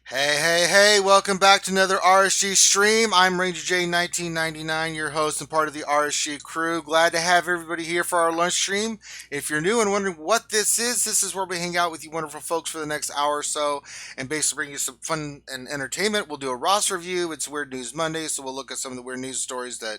Hey, hey, hey, welcome back to another RSG stream. I'm Ranger J 1999, your host and part of the RSG crew. Glad to have everybody here for our lunch stream. If you're new and wondering what this is where we hang out with you wonderful folks for the next hour or so and basically bring you some fun and entertainment. We'll do a Ross review. It's Weird News Monday, so we'll look at some of the weird news stories that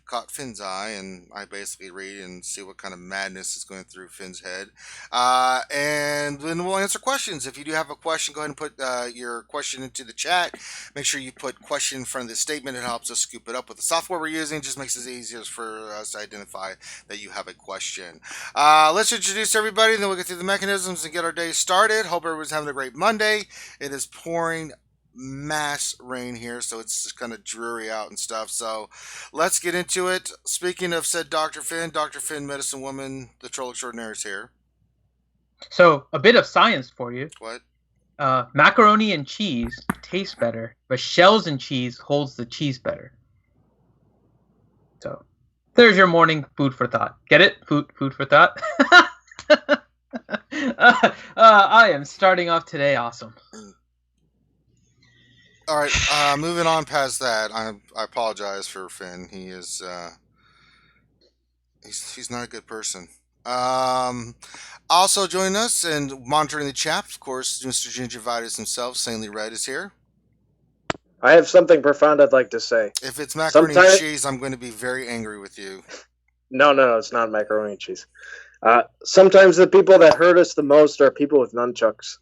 caught Finn's eye, and I basically read and see what kind of madness is going through Finn's head. And then we'll answer questions. If you do have a question, go ahead and put your question into the chat. Make sure you put question in front of the statement. It helps us scoop it up with the software we're using. It just makes it easier for us to identify that you have a question. Let's introduce everybody, and then we'll get through the mechanisms and get our day started. Hope everyone's having a great Monday. It is pouring mass rain here, so it's just kind of dreary out and stuff. So let's get into it. Speaking of said Dr. Finn, medicine woman, the troll extraordinaire is here. So, a bit of science for you. What? Macaroni and cheese taste better, but shells and cheese holds the cheese better. So, there's your morning food for thought. Get it? Food for thought. I am starting off today awesome. All right, moving on past that. I apologize for Finn. He is he's not a good person. Also joining us and monitoring the chat, of course, Mr. Gingivitis himself, Sanely Red is here. I have something profound I'd like to say. If it's macaroni and cheese, I'm going to be very angry with you. No, it's not macaroni and cheese. Sometimes the people that hurt us the most are people with nunchucks.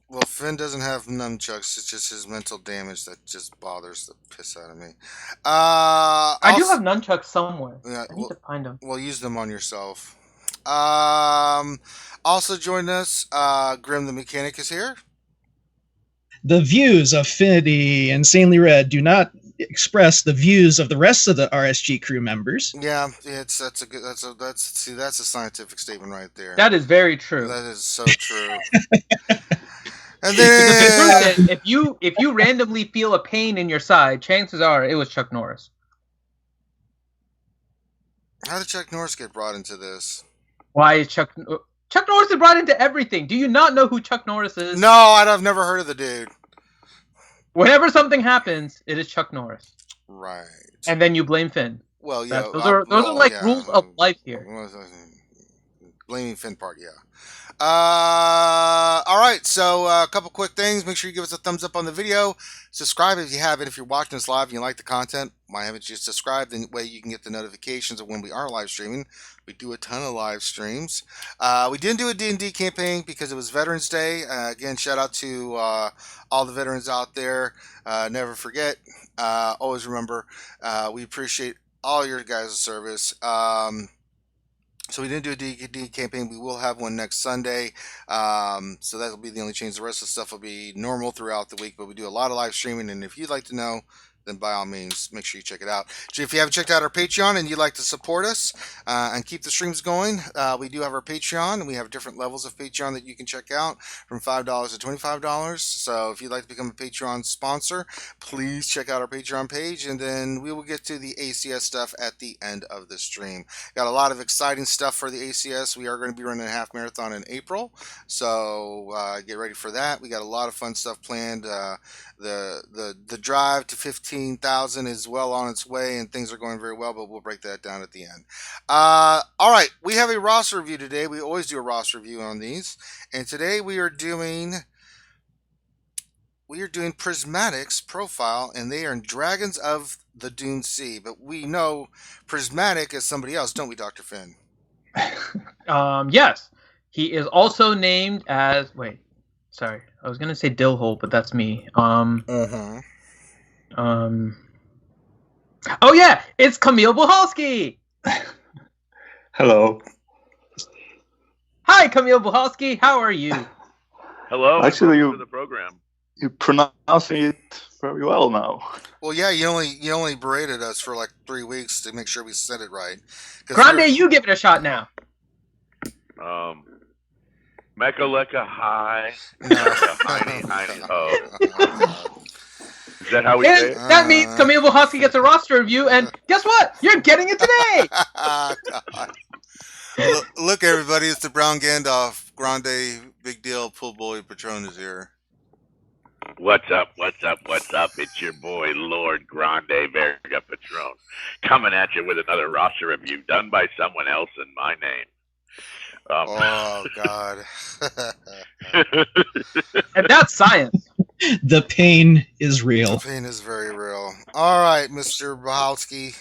Well, Finn doesn't have nunchucks. It's just his mental damage that just bothers the piss out of me. I do have nunchucks somewhere. Yeah, I need to find them. Well, use them on yourself. Also join us, Grim the Mechanic is here. The views of Finity and Sanely Red do not express the views of the rest of the RSG crew members. Yeah, that's a scientific statement right there. That is very true. That is so true. And then, if you randomly feel a pain in your side, chances are it was Chuck Norris. How did Chuck Norris get brought into this? Why is Chuck Norris is brought into everything? Do you not know who Chuck Norris is? No, I've never heard of the dude. Whenever something happens, it is Chuck Norris. Right. And then you blame Finn. Well, yeah. Those are rules of life here. Blaming Finn part, yeah. All right, so a couple quick things. Make sure you give us a thumbs up on the video. Subscribe if you haven't. If you're watching us live and you like the content, why haven't you subscribed? Then way you can get the notifications of when we are live streaming. We do a ton of live streams. We didn't do a D&D campaign because it was Veterans Day. Again, shout out to all the veterans out there. Never forget. Always remember. We appreciate all your guys' service. So we didn't do a D&D campaign. We will have one next Sunday. So that'll be the only change. The rest of the stuff will be normal throughout the week. But we do a lot of live streaming. And if you'd like to know, then by all means, make sure you check it out. If you haven't checked out our Patreon and you'd like to support us and keep the streams going, we do have our Patreon, and we have different levels of Patreon that you can check out from $5 to $25. So if you'd like to become a Patreon sponsor, please check out our Patreon page, and then we will get to the ACS stuff at the end of the stream. Got a lot of exciting stuff for the ACS. We are going to be running a half marathon in April, so get ready for that. We got a lot of fun stuff planned. The drive to 15,000 is well on its way, and things are going very well, but we'll break that down at the end. All right, we have a Ross review today. We always do a Ross review on these, and today we are doing Prismatic's profile, and they are Dragons of the Dune Sea. But we know Prismatic as somebody else, don't we, Dr. Finn? Yes. He is also named as... Wait. Sorry. I was going to say Dillhole, but that's me. Oh, yeah. It's Camille Buhalski. Hello. Hi, Camille Buhalski. How are you? Hello. Actually, welcome to the program. You're pronouncing it very well now. Well, yeah, you only berated us for like 3 weeks to make sure we said it right. Grande, you give it a shot now. Mecca Lecca High. Heiny Ho. Is that how we say it? That means Camille Buhalski gets a roster review, and guess what? You're getting it today! Look, everybody, it's the Brown Gandalf. Grande, big deal, Pool Boy Patron is here. What's up? What's up? What's up? It's your boy Lord Grande Verga Patron coming at you with another roster review done by someone else in my name. Oh God. And that's science. The pain is The real. pain is very real. All right, Mr. Bahalski.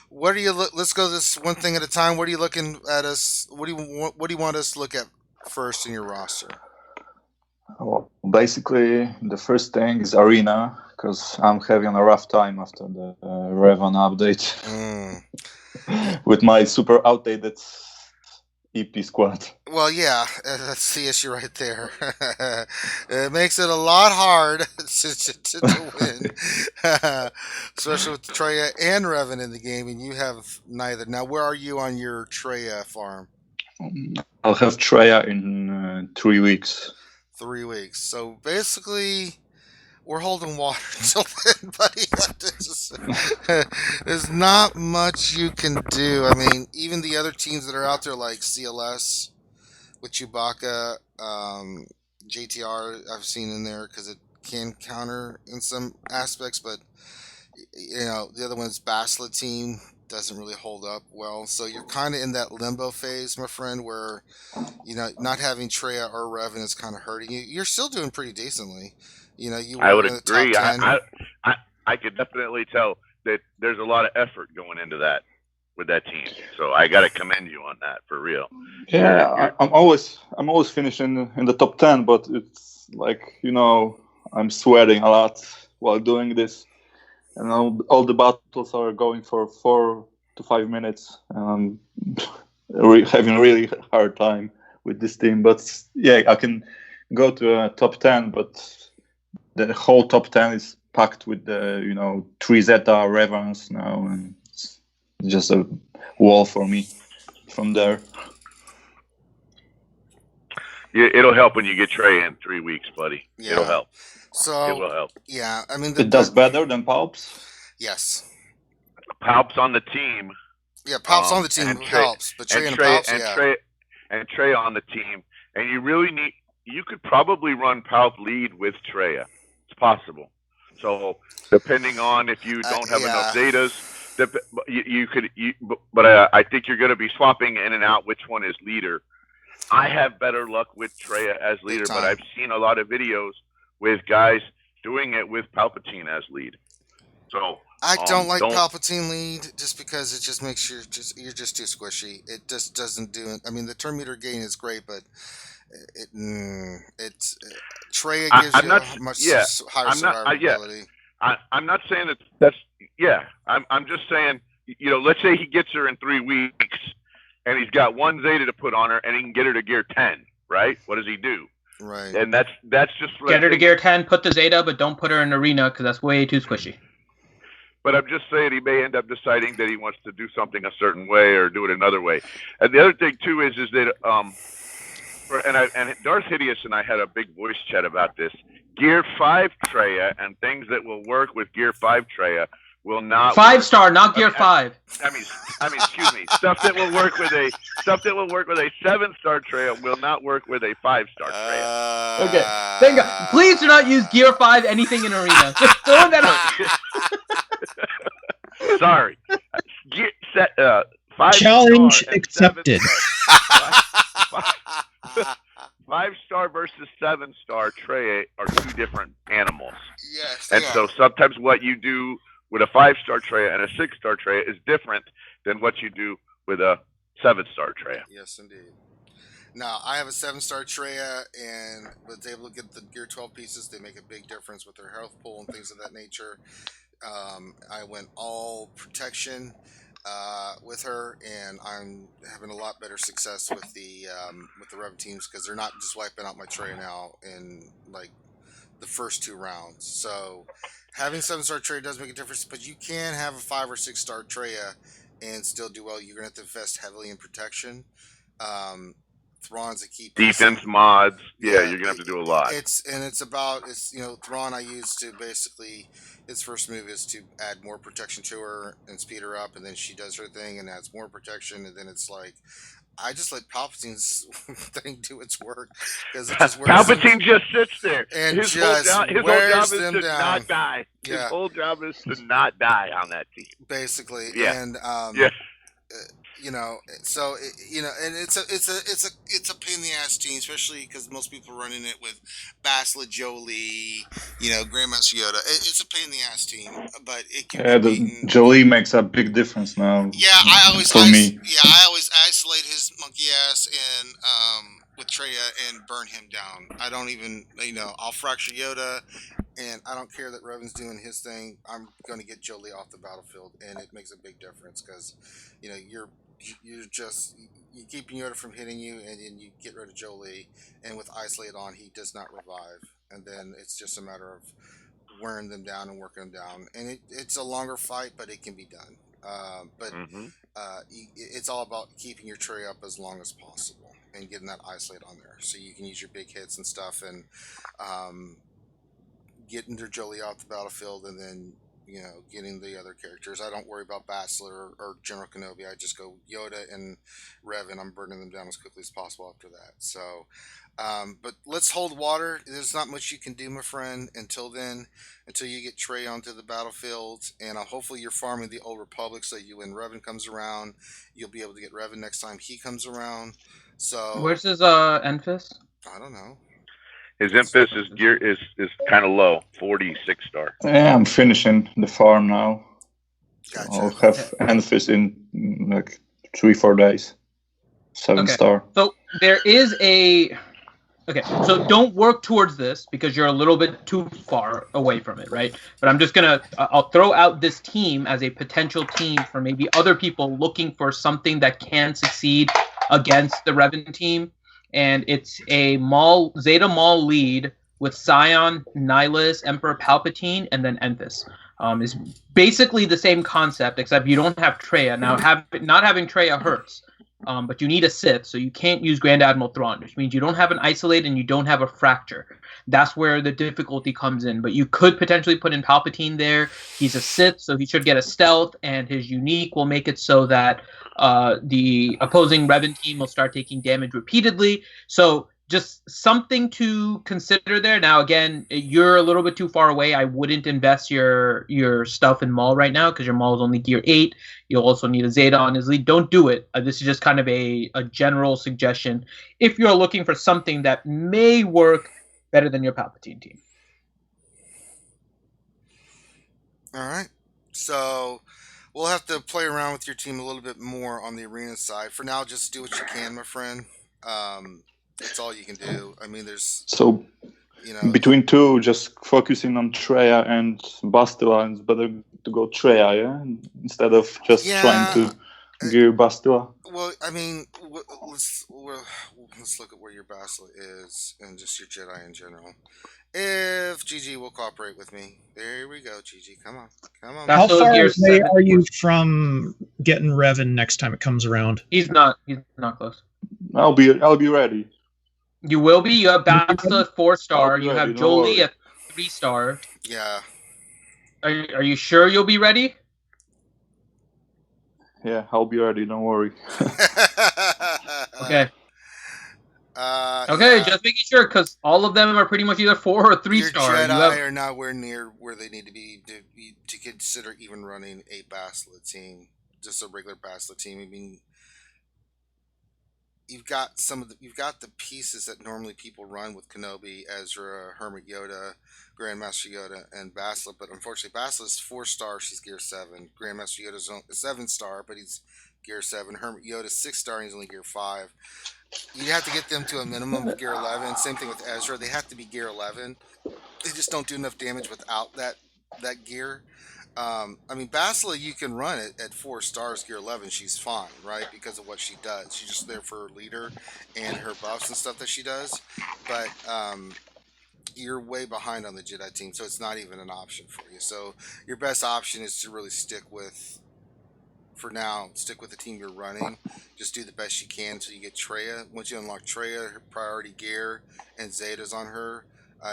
What are you? Let's go this one thing at a time. What are you looking at us? What do you want us to look at first in your roster? Well, basically, the first thing is Arena, because I'm having a rough time after the Revan update with my super outdated EP squad. Well, yeah, that's the issue right there. It makes it a lot hard to win, especially with Treya and Revan in the game, and you have neither. Now, where are you on your Treya farm? I'll have Treya in 3 weeks. 3 weeks. So basically, we're holding water until then, buddy. There's not much you can do. I mean, even the other teams that are out there, like CLS with Chewbacca, JTR, I've seen in there because it can counter in some aspects, but the other one's Basla team doesn't really hold up well. So you're kind of in that limbo phase, my friend, where not having Treya or Revan is kind of hurting you. You're still doing pretty decently. You were I would in the agree. top 10. I could definitely tell that there's a lot of effort going into that with that team. So I got to commend you on that for real. Yeah, I'm always finishing in the top 10, but it's like I'm sweating a lot while doing this, and all the battles are going for 4 to 5 minutes, and I'm having a really hard time with this team. But yeah, I can go to a top 10, but the whole top 10 is packed with the 3 Zeta Revans now, and it's just a wall for me from there. It'll help when you get Trey in 3 weeks, buddy. Yeah. It'll help. So It will help. yeah, I mean, It does better than Palps. Yes. Palp's on the team. Yeah, Palps on the team helps, but Trey and Palps, and Trey on the team, and you really need. You could probably run Palp lead with Treya. It's possible. So depending on if you don't have enough Zetas, you could. But I think you're going to be swapping in and out. Which one is leader? I have better luck with Treya as leader, but I've seen a lot of videos with guys doing it with Palpatine as lead. So I don't like Palpatine lead just because it just makes you're just too squishy. It just doesn't do it. I mean, the turn meter gain is great, but it's Treya gives you a much higher survivability. I'm not saying that's I'm just saying let's say he gets her in 3 weeks and he's got 1 Zeta to put on her and he can get her to gear 10, right? What does he do? Right. And that's just get her to gear 10, put the Zeta, but don't put her in arena because that's way too squishy. But I'm just saying he may end up deciding that he wants to do something a certain way or do it another way. And the other thing too is that and Darth Hideous and I had a big voice chat about this. Gear 5 Treya and things that will work with Gear 5 Treya will not 5-star, not Gear 5. I mean, excuse me. Stuff that will work with a 7-star Treya will not work with a 5-star Treya. Okay, thank God. Please do not use Gear 5 anything in arena. Just throw that out. Sorry. Set 5 challenge accepted. 5-star versus 7-star Treya are 2 different animals. Yes. And so sometimes what you do with a 5-star Treya and a 6-star Treya is different than what you do with a 7-star Treya. Yes, indeed. Now, I have a 7-star Treya and was able to get the Gear 12 pieces. They make a big difference with their health pool and things of that nature. I went all protection with her, and I'm having a lot better success with the Rev teams because they're not just wiping out my Treya now in like the first 2 rounds. So having 7-star Treya does make a difference, but you can have a 5 or 6-star Treya and still do well. You're gonna have to invest heavily in protection. Thrawn's a key piece. Defense mods, you're gonna have to do a lot. It's Thrawn I use to basically, his first move is to add more protection to her and speed her up, and then she does her thing and adds more protection, and then it's like I just let Palpatine's thing do its work because it just wears Palpatine just sits there. and His just whole job wears is them to down. not die. His Yeah. whole job is to not die on that team. Basically, Yeah. and Yeah. you know, so you know, and it's a pain in the ass team, especially because most people are running it with Basla, Jolie, you know, Grandmaster Yoda. It's a pain in the ass team, but it can Yeah, be the beaten. Jolie makes a big difference now. Yeah, I always me. I always isolate his monkey ass and with Traya and burn him down. I don't even, you know, I'll fracture Yoda, and I don't care that Revan's doing his thing. I'm going to get Jolie off the battlefield, and it makes a big difference because, you know, you're keeping Yoda from hitting you, and then you get rid of Jolie, and with isolate on, he does not revive, and then it's just a matter of wearing them down and working them down, and it's a longer fight, but it can be done. But it's all about keeping your tray up as long as possible and getting that isolate on there, so you can use your big hits and stuff, and getting their Jolie off the battlefield, and then, you know, getting the other characters. I don't worry about Bachelor or General Kenobi. I just go Yoda and Revan. I'm burning them down as quickly as possible after that. So, but let's hold water. There's not much you can do, my friend, until then, until you get Trey onto the battlefield. And hopefully you're farming the Old Republic, so you, when Revan comes around, you'll be able to get Revan next time he comes around. So where's his Enfys? I don't know. His Enfys is kind of low, 46 star. Yeah, I'm finishing the farm now. Gotcha. I'll have Enfys in like 3-4 days. 7 star. So there is a. Okay, so don't work towards this because you're a little bit too far away from it, right? But I'm just gonna. I'll throw out this team as a potential team for maybe other people looking for something that can succeed against the Revan team. And it's a Zeta Maul lead with Scion, Nihilus, Emperor Palpatine, and then Enfys. Is basically the same concept, except you don't have Traya. Now, not having Traya hurts, but you need a Sith, so you can't use Grand Admiral Thrawn, which means you don't have an Isolate and you don't have a Fracture. That's where the difficulty comes in. But you could potentially put in Palpatine there. He's a Sith, so he should get a Stealth, and his Unique will make it so that the opposing Revan team will start taking damage repeatedly. So just something to consider there. Now, again, you're a little bit too far away. I wouldn't invest your stuff in Maul right now because your Maul is only gear 8. You'll also need a Zeta on his lead. Don't do it. This is just kind of a general suggestion if you're looking for something that may work better than your Palpatine team. All right. So we'll have to play around with your team a little bit more on the arena side. For now, just do what you can, my friend. That's all you can do. I mean, there's... So, you know, between two, just focusing on Traya and Bastila, it's better to go Traya, yeah? Instead of just trying to gear Bastila. Well, I mean, let's look at where your Bastila is and just your Jedi in general. If GG will cooperate with me. There we go, GG. Come on. How far away are you from getting Revan next time it comes around? He's not close. I'll be ready. You will be. You have Bastila at 4-star. You have Jolie at 3-star. Yeah. Are you sure you'll be ready? Yeah, I'll be ready. Don't worry. Okay. Just making sure because all of them are pretty much either 4 or 3-star. Your Jedi are nowhere near where they need to be to consider even running a Bastila team, just a regular Bastila team. I mean, you've got the pieces that normally people run with Kenobi, Ezra, Hermit Yoda, Grandmaster Yoda, and Bastila. But unfortunately, Bastila's 4-star. She's gear 7. Grandmaster Yoda's 7-star, but he's gear 7. Hermit Yoda's 6-star, and he's only gear 5. You have to get them to a minimum of gear 11. Same thing with Ezra. They have to be gear 11. They just don't do enough damage without that gear. I mean, Bastila, you can run it at 4 stars, gear 11. She's fine, right? Because of what she does. She's just there for her leader and her buffs and stuff that she does. But you're way behind on the Jedi team, so it's not even an option for you. So your best option is to really stick with the team you're running. Just do the best you can until you get Traya. Once you unlock Traya, her priority gear and Zeta's on her.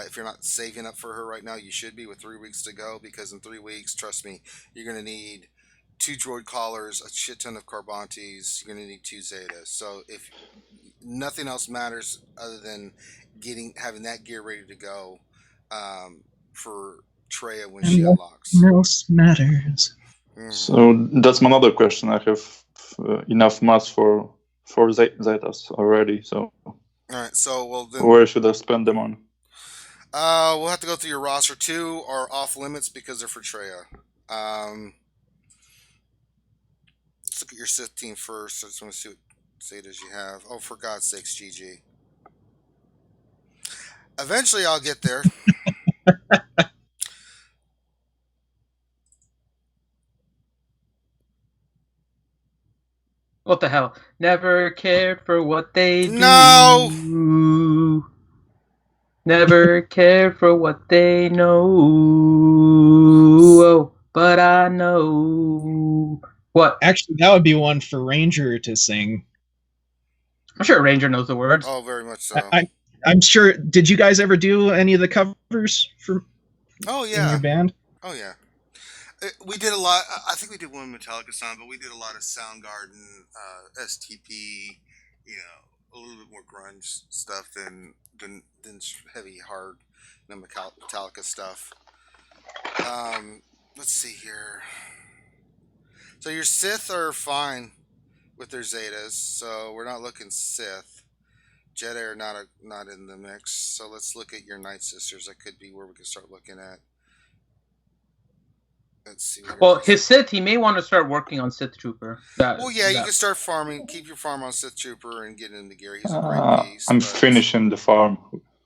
If you're not saving up for her right now, you should be with 3 weeks to go, because in 3 weeks, trust me, you're going to need 2 droid collars, a shit ton of Carbantes. You're gonna need 2 Zetas. So if nothing else matters other than having that gear ready to go for Treya when she unlocks. Nothing else matters. So that's my other question. I have enough mass for Zetas already. So all right. So then, where should I spend them on? We'll have to go through your roster. 2 are off limits because they're for Treya. Let's look at your Sith team first. I just want to see what Zetas you have. Oh, for God's sakes, GG. Eventually, I'll get there. What the hell? Never cared for what they do. No! Never cared for what they know. Oh, but I know. What? Actually, that would be one for Ranger to sing. I'm sure Ranger knows the words. Oh, very much so. I'm sure. Did you guys ever do any of the covers for? Oh in yeah. your band? Oh yeah. We did a lot. I think we did one Metallica song, but we did a lot of Soundgarden, STP. You know, a little bit more grunge stuff than heavy hard, Metallica stuff. Let's see here. So your Sith are fine with their Zetas, so we're not looking Sith. Jedi are not in the mix. So let's look at your Night Sisters. That could be where we can start looking at. Let's see. Well, his Sith, he may want to start working on Sith Trooper. You can start farming. Keep your farm on Sith Trooper and get into gear. He's a great piece. I'm finishing the farm.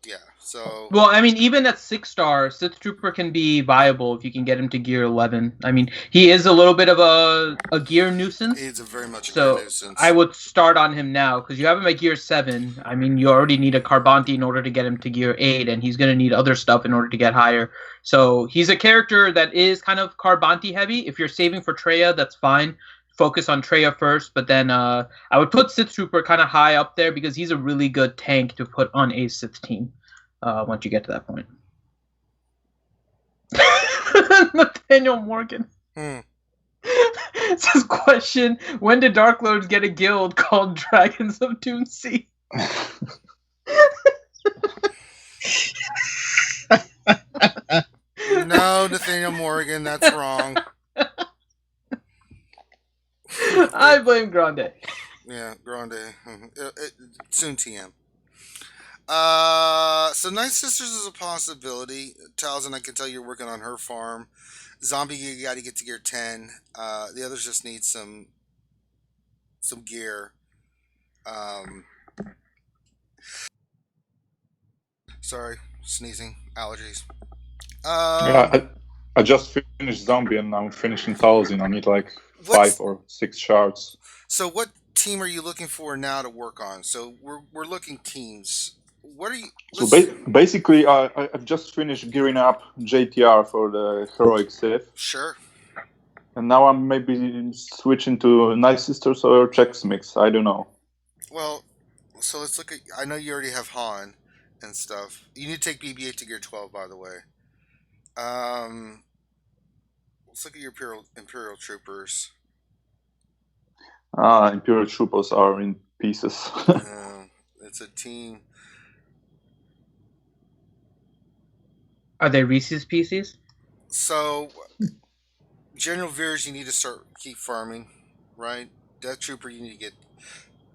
Yeah. So. Well, I mean, even at 6-star, Sith Trooper can be viable if you can get him to gear 11. I mean, he is a little bit of a gear nuisance. He's very much a so gear nuisance. I would start on him now because you have him at gear 7. I mean, you already need a Carbonti in order to get him to gear 8, and he's going to need other stuff in order to get higher. So he's a character that is kind of Carbonti heavy. If you're saving for Treya, that's fine. Focus on Treya first, but then I would put Sith Trooper kind of high up there because he's a really good tank to put on a Sith team once you get to that point. Nathaniel Morgan. Says question, when did Dark Lords get a guild called Dragons of Dune Sea? No, Nathaniel Morgan, that's wrong. I blame Grande. Yeah, Grande. Soon TM. So Night Sisters is a possibility. Talzin, I can tell you're working on her farm. Zombie, you got to get to gear 10. The others just need some gear. Sorry, sneezing, allergies. Yeah, I just finished Zombie and I'm finishing Talzin. I need like 5 or 6 shards. So what team are you looking for now to work on? So we're looking teams. What are you? So basically, I've just finished gearing up JTR for the Heroic Sith. Sure. And now I'm maybe switching to Night Sisters or Chex Mix. I don't know. Well, so let's look at. I know you already have Han and stuff. You need to take BB-8 to gear 12, by the way. Let's look at your Imperial Troopers. Imperial Troopers are in pieces. It's a team. Are they Reese's Pieces? So, General Veers, you need to keep farming, right? Death Trooper, you need to get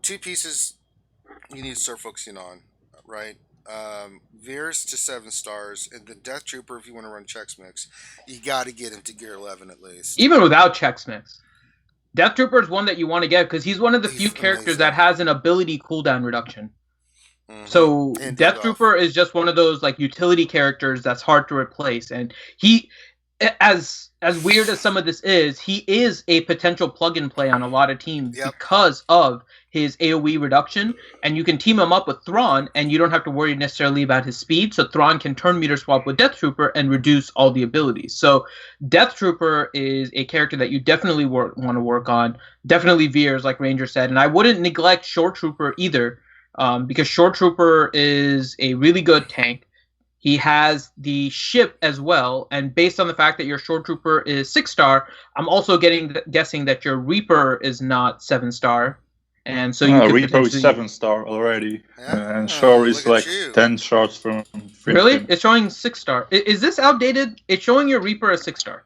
2 pieces. You need to start focusing on, right? Veers to 7 stars, and the Death Trooper, if you want to run Chex Mix, you got to get him to gear 11 at least. Even without Chex Mix. Death Trooper is one that you want to get because he's one of the few characters that has an ability cooldown reduction. So Death Trooper is just one of those like utility characters that's hard to replace, and he, as weird as some of this is, he is a potential plug and play on a lot of teams because of his AoE reduction, and you can team him up with Thrawn, and you don't have to worry necessarily about his speed. So Thrawn can turn meter swap with Death Trooper and reduce all the abilities. So Death Trooper is a character that you definitely want to work on. Definitely Veers, like Ranger said, and I wouldn't neglect Shore Trooper either. Because Shore Trooper is a really good tank. He has the ship as well, and based on the fact that your shore trooper is 6-star, I'm also guessing that your Reaper is not 7-star, and so you could Reaper is potentially 7-star already, Yeah, and Shore look is at like you. 10 shards from 15. Really? It's showing 6-star. Is this outdated? It's showing your Reaper as 6-star.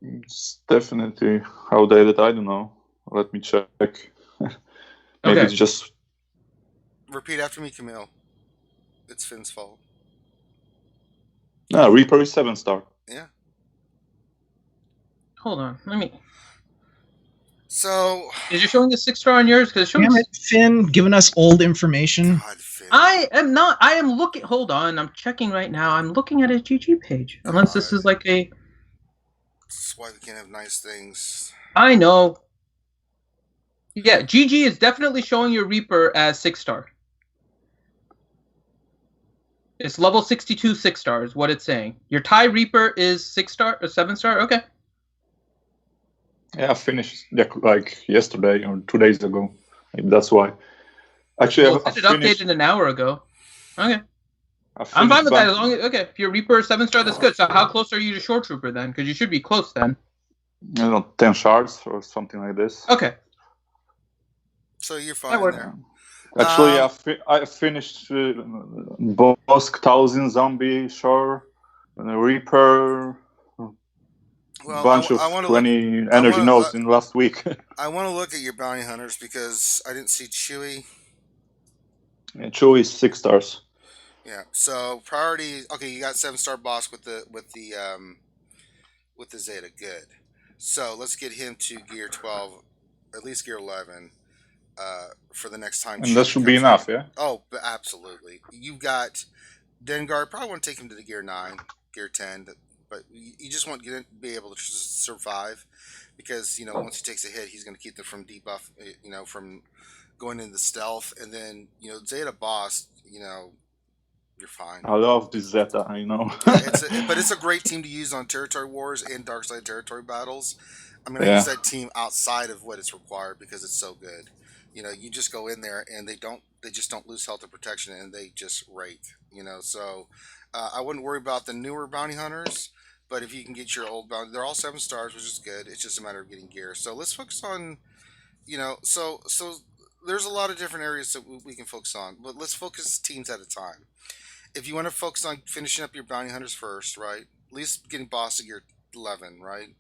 It's definitely outdated. I don't know. Let me check. Maybe Okay. it's just. Repeat after me, Camille. It's Finn's fault. No, Reaper is 7-star. Yeah. Hold on. Let me. So. Is it showing a 6-star on yours? Because it's showing. Damn it, Finn, giving us old information. God, Finn. I am not. I am looking. Hold on. I'm checking right now. I'm looking at his GG page. Unless this is like a. This is why we can't have nice things. I know. Yeah, GG is definitely showing your Reaper as 6-star. It's level 62 6-star is what it's saying. Your TIE Reaper is 6-star or 7-star? Okay. Yeah, I finished like yesterday or 2 days ago. Maybe that's why. Actually, Well, I it finished. updated an hour ago. Okay. I'm I'm fine with that. As long as, okay, if your Reaper is 7-star, that's good. So how close are you to Shore Trooper then? Because you should be close then. 10 shards or something like this. Okay. So you're That fine works. there. Actually, I finished Bosk 1000 Zombie Shore and a Reaper. Bunch of 20 energy nodes in last week. I want to look at your bounty hunters because I didn't see Chewie. Yeah, Chewie is 6 stars. Yeah. So priority. Okay, you got 7-star boss with the Zeta. Good. So let's get him to gear 12, at least gear 11, for the next time. And that should be enough, yeah. Oh, absolutely. You got Dengar. Probably want to take him to the gear 9, gear 10. But you just want to be able to survive, because once he takes a hit, he's going to keep them from debuff, from going into stealth, and then Zeta boss, you're fine. I love this Zeta, Yeah, but it's a great team to use on territory wars and dark side territory battles. I mean, I use that team outside of what is required because it's so good. You just go in there and they just don't lose health and protection, and they just rake. So I wouldn't worry about the newer bounty hunters. But if you can get your old bounty, they're all 7 stars, which is good. It's just a matter of getting gear. So let's focus on, so there's a lot of different areas that we can focus on. But let's focus teams at a time. If you want to focus on finishing up your bounty hunters first, right? At least getting boss to gear 11, right?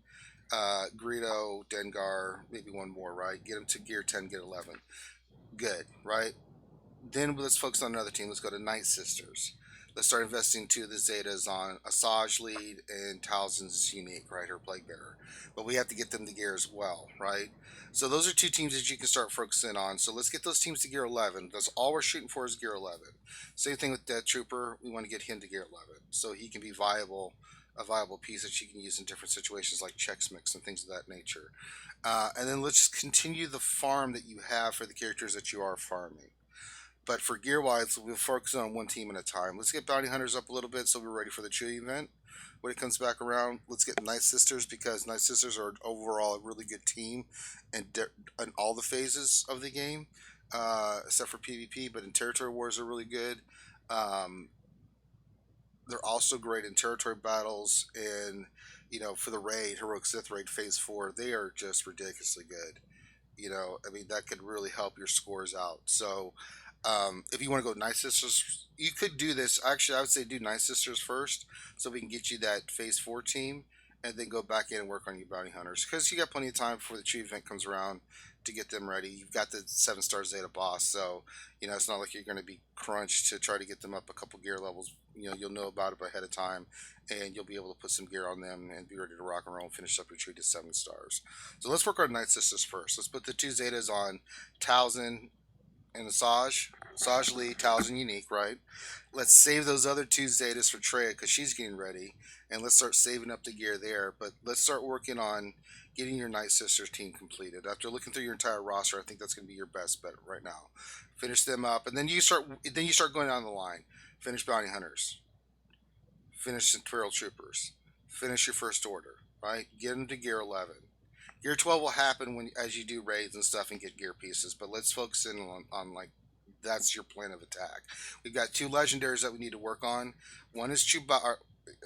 Greedo, Dengar, maybe one more, right? Get them to gear 10, get 11. Good, right? Then let's focus on another team. Let's go to Night Sisters. Let's start investing 2 of the Zetas on Asajj lead and Talzin's unique, right? Her Plague Bearer. But we have to get them to gear as well, right? So those are 2 teams that you can start focusing on. So let's get those teams to gear 11. That's all we're shooting for is gear 11. Same thing with Death Trooper. We want to get him to gear 11 so he can be a viable piece that you can use in different situations like Chex Mix and things of that nature. And then let's continue the farm that you have for the characters that you are farming. But for gear wise, we'll focus on one team at a time. Let's get bounty hunters up a little bit so we're ready for the Chewie event. When it comes back around, let's get Night Sisters, because Night Sisters are overall a really good team in all the phases of the game, except for PvP. But in territory wars, they're really good. They're also great in territory battles, and for the raid, Heroic Sith raid phase 4, they are just ridiculously good. I mean, that could really help your scores out. So if you want to go Night Sisters, you could do this. Actually, I would say do Night Sisters first, so we can get you that phase 4 team, and then go back in and work on your bounty hunters, because you got plenty of time before the Chewie event comes around to get them ready. You've got the 7-star Zeta boss, so it's not like you're going to be crunched to try to get them up a couple gear levels. You'll know about it ahead of time, and you'll be able to put some gear on them and be ready to rock and roll and finish up your Chewie to 7 stars. So let's work on Night Sisters first. Let's put the 2 Zetas on Talzin and Asajj Lee, Talzin unique, right? Let's save those other 2 Zetas for Traya because she's getting ready, and let's start saving up the gear there. But let's start working on getting your Night Sisters team completed. After looking through your entire roster, I think that's going to be your best bet right now. Finish them up, and then you start going down the line. Finish bounty hunters. Finish Imperial troopers. Finish your first order, right? Get them to gear 11. Gear 12 will happen as you do raids and stuff and get gear pieces, but let's focus in on like That's your plan of attack. We've got 2 legendaries that we need to work on. One is Chewbacca,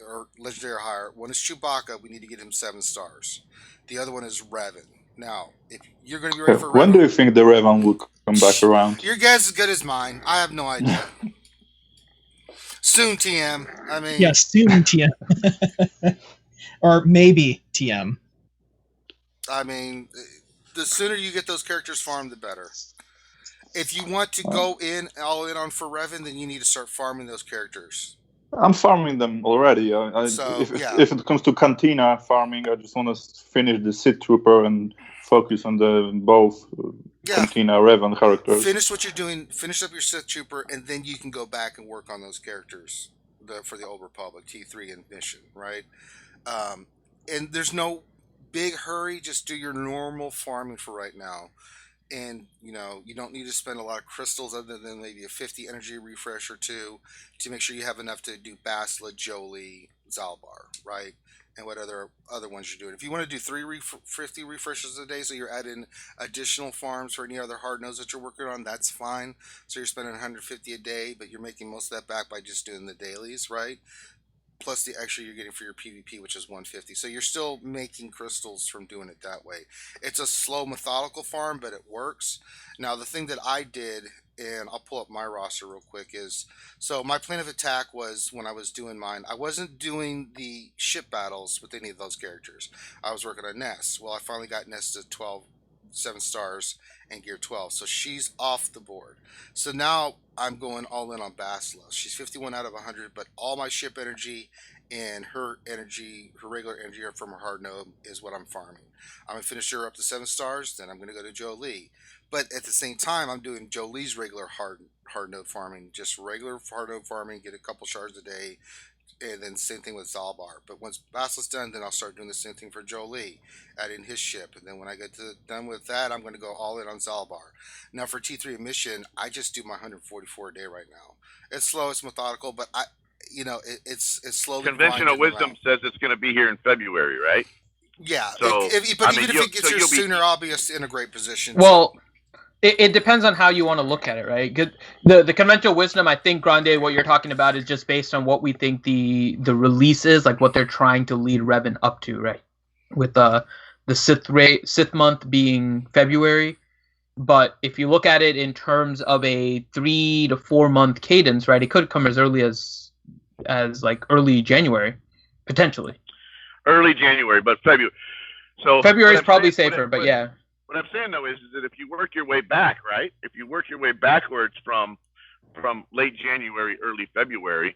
or legendary or higher. One is Chewbacca. We need to get him 7 stars. The other one is Revan. Now, if you're going to be ready for When Revan, do you think the Revan will come back around? your guess is as good as mine. I have no idea. Soon, TM. I mean, Yes, soon TM. Or maybe TM. I mean, the sooner you get those characters farmed, the better. If you want to go in all in on for Revan, then you need to start farming those characters. I'm farming them already. So, if it comes to Cantina farming, I just want to finish the Sith Trooper and focus on the both Cantina Revan characters. Finish what you're doing. Finish up your Sith Trooper, and then you can go back and work on those characters for the Old Republic T3 and mission, right? And there's no big hurry. Just do your normal farming for right now. And, you know, you don't need to spend a lot of crystals other than maybe a 50 energy refresh or 2 to make sure you have enough to do Bastila, Jolie, Zalbar, right? And what other ones you're doing. If you want to do 50 refreshes a day, so you're adding additional farms for any other hard nodes that you're working on, that's fine. So you're spending 150 a day, but you're making most of that back by just doing the dailies, right? Plus the extra you're getting for your PvP, which is 150. So you're still making crystals from doing it that way. It's a slow, methodical farm, but it works. Now, the thing that I did, and I'll pull up my roster real quick, is, so my plan of attack was, when I was doing mine, I wasn't doing the ship battles with any of those characters. I was working on Ness. Well, I finally got Ness to 7 stars and gear 12. So she's off the board. So now I'm going all in on Bastila. She's 51 out of 100, but all my ship energy and her regular energy from her hard node is what I'm farming. I'm going to finish her up to 7 stars, then I'm going to go to Jolie. But at the same time, I'm doing Jolie's regular hard node farming, just regular hard node farming, get a couple shards a day, and then same thing with Zalbar. But once Basila's done, then I'll start doing the same thing for Jolie, add in his ship. And then when I get done with that, I'm going to go all in on Zalbar. Now for T3 mission, I just do my 144 a day right now. It's slow, it's methodical, but it's slowly. Conventional wisdom says it's going to be here in February, right? Yeah. So, even if it gets here sooner, I'll be in a great position. Well, it depends on how you want to look at it, right? The conventional wisdom, I think, Grande, what you're talking about is just based on what we think the release is, like what they're trying to lead Revan up to, right? With the Sith month being February. But if you look at it in terms of a 3 to 4 month cadence, right, it could come as early as like early January, potentially. Early January, but February. So February is probably safer, but yeah. What I'm saying though is that if you work your way back, right? If you work your way backwards from late January, early February,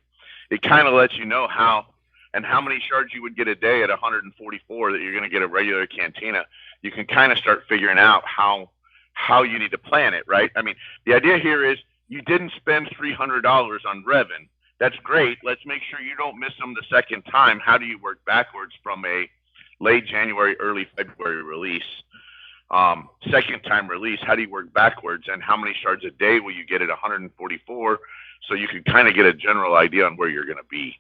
it kind of lets you know how many shards you would get a day at 144 that you're going to get a regular cantina. You can kind of start figuring out how you need to plan it, right? I mean, the idea here is you didn't spend $300 on Revan. That's great. Let's make sure you don't miss them the second time. How do you work backwards from a late January, early February release? Second time release, how do you work backwards, and how many shards a day will you get at 144, so you can kind of get a general idea on where you're going to be.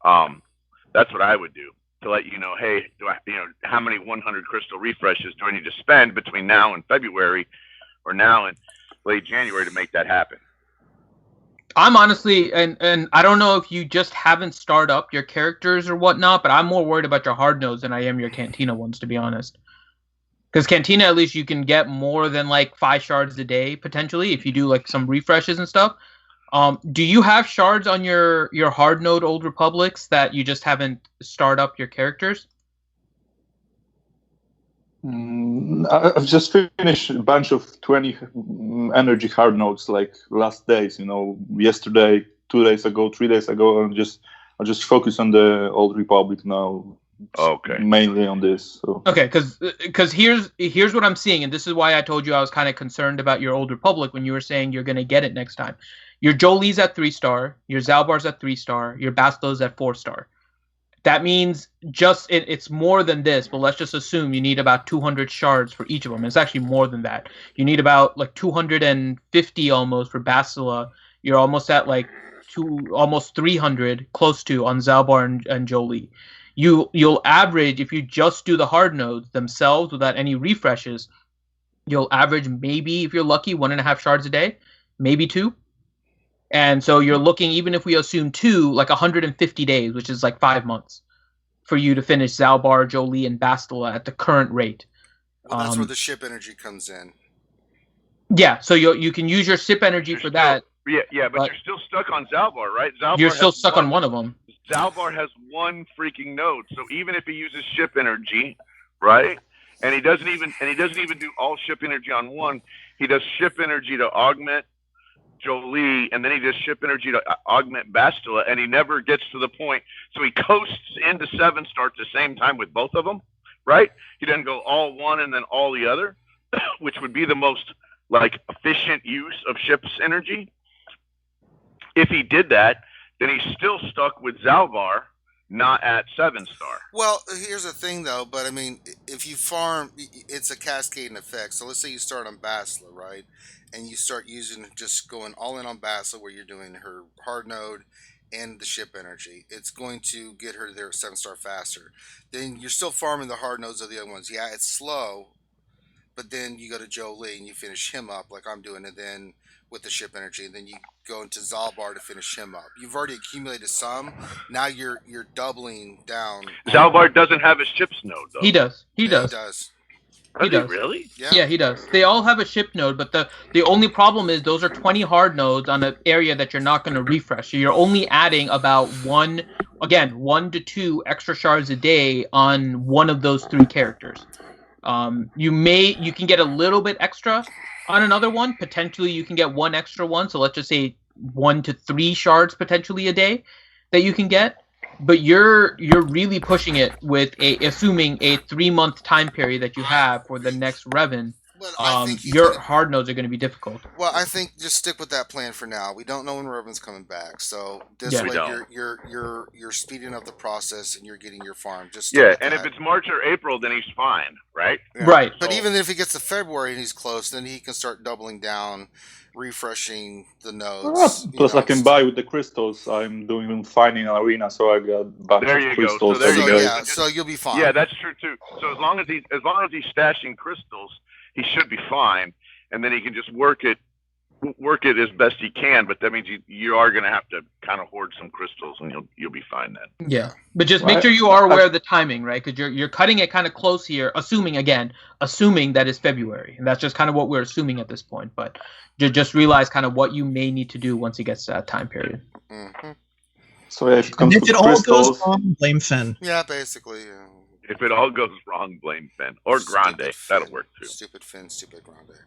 That's what I would do to let you know, hey, how many 100 crystal refreshes do I need to spend between now and February, or now and late January to make that happen? I'm honestly, and I don't know if you just haven't started up your characters or whatnot, but I'm more worried about your hard nodes than I am your Cantina ones, to be honest. Because Cantina, at least you can get more than like 5 shards a day, potentially, if you do like some refreshes and stuff. Do you have shards on your hard node Old Republics that you just haven't started up your characters? I've just finished a bunch of 20 energy hard nodes like last days, yesterday, 2 days ago, 3 days ago. I just focus on the Old Republic now. Okay. Mainly on this. So. Okay, because here's what I'm seeing, and this is why I told you I was kind of concerned about your Old Republic when you were saying you're going to get it next time. Your Jolie's at 3-star, your Zalbar's at 3-star, your Bastila's at 4-star. That means it's more than this, but let's just assume you need about 200 shards for each of them. It's actually more than that. You need about like 250 almost for Bastila. You're almost at like almost 300, close to, on Zalbar and Jolie. You'll average, if you just do the hard nodes themselves without any refreshes, you'll average maybe, if you're lucky, 1.5 shards a day. maybe 2. And so you're looking, even if we assume 2, like 150 days, which is like 5 months, for you to finish Zalbar, Jolie, and Bastila at the current rate. Well, that's where the ship energy comes in. Yeah, so you can use your ship energy for that. Yeah, but you're still stuck on Zalbar, right? Zalbar you're still stuck on one of them. Zalbar has one freaking node, so even if he uses ship energy, right, and he doesn't even do all ship energy on one, he does ship energy to augment Jolie, and then he does ship energy to augment Bastila, and he never gets to the point. So he coasts into 7-star at the same time with both of them, right? He doesn't go all one and then all the other, which would be the most like efficient use of ship's energy. If he did that, then he's still stuck with Zalbar, not at 7-star. Well, here's the thing, though. But I mean, if you farm, it's a cascading effect. So let's say you start on Bastila, right? And you start just going all in on Bastila, where you're doing her hard node and the ship energy. It's going to get her there at 7-star faster. Then you're still farming the hard nodes of the other ones. Yeah, it's slow, but then you go to Jolie and you finish him up like I'm doing, and then with the ship energy, and then you go into Zalbar to finish him up. You've already accumulated some. Now you're doubling down. Zalbar doesn't have a ship's node, though. He does. He does. Does he really? Yeah, he does. They all have a ship node, but the only problem is those are 20 hard nodes on an area that you're not going to refresh. So you're only adding about 1 to 2 extra shards a day on one of those 3 characters. You can get a little bit extra on another one. Potentially you can get 1 extra one. So let's just say 1 to 3 shards potentially a day that you can get. But you're really pushing it with assuming a 3-month time period that you have for the next Revan. Your hard nodes are going to be difficult. Well, I think just stick with that plan for now. We don't know when Revan's coming back, so this way you're speeding up the process and you're getting your farm. Just and if it's March or April, then he's fine, right? Yeah. Right. But even if he gets to February and he's close, then he can start doubling down, refreshing the nodes. Plus, I can buy with the crystals. I'm doing fine in arena, so I got a bunch of crystals. So there you go. Yeah, so you'll be fine. Yeah, that's true too. So as long as he's stashing crystals, he should be fine, and then he can just work it as best he can. But that means you are going to have to kind of hoard some crystals, and you'll be fine then. Yeah, but just make sure you are aware of the timing, right? Because you're cutting it kind of close here, assuming that it's February, and that's just kind of what we're assuming at this point. But just realize kind of what you may need to do once he gets to that time period. Mm-hmm. So if it comes to all crystals, goes wrong, blame Finn. Yeah, basically. Yeah. If it all goes wrong, blame Finn or Grande. That'll work too. Stupid Finn, stupid Grande.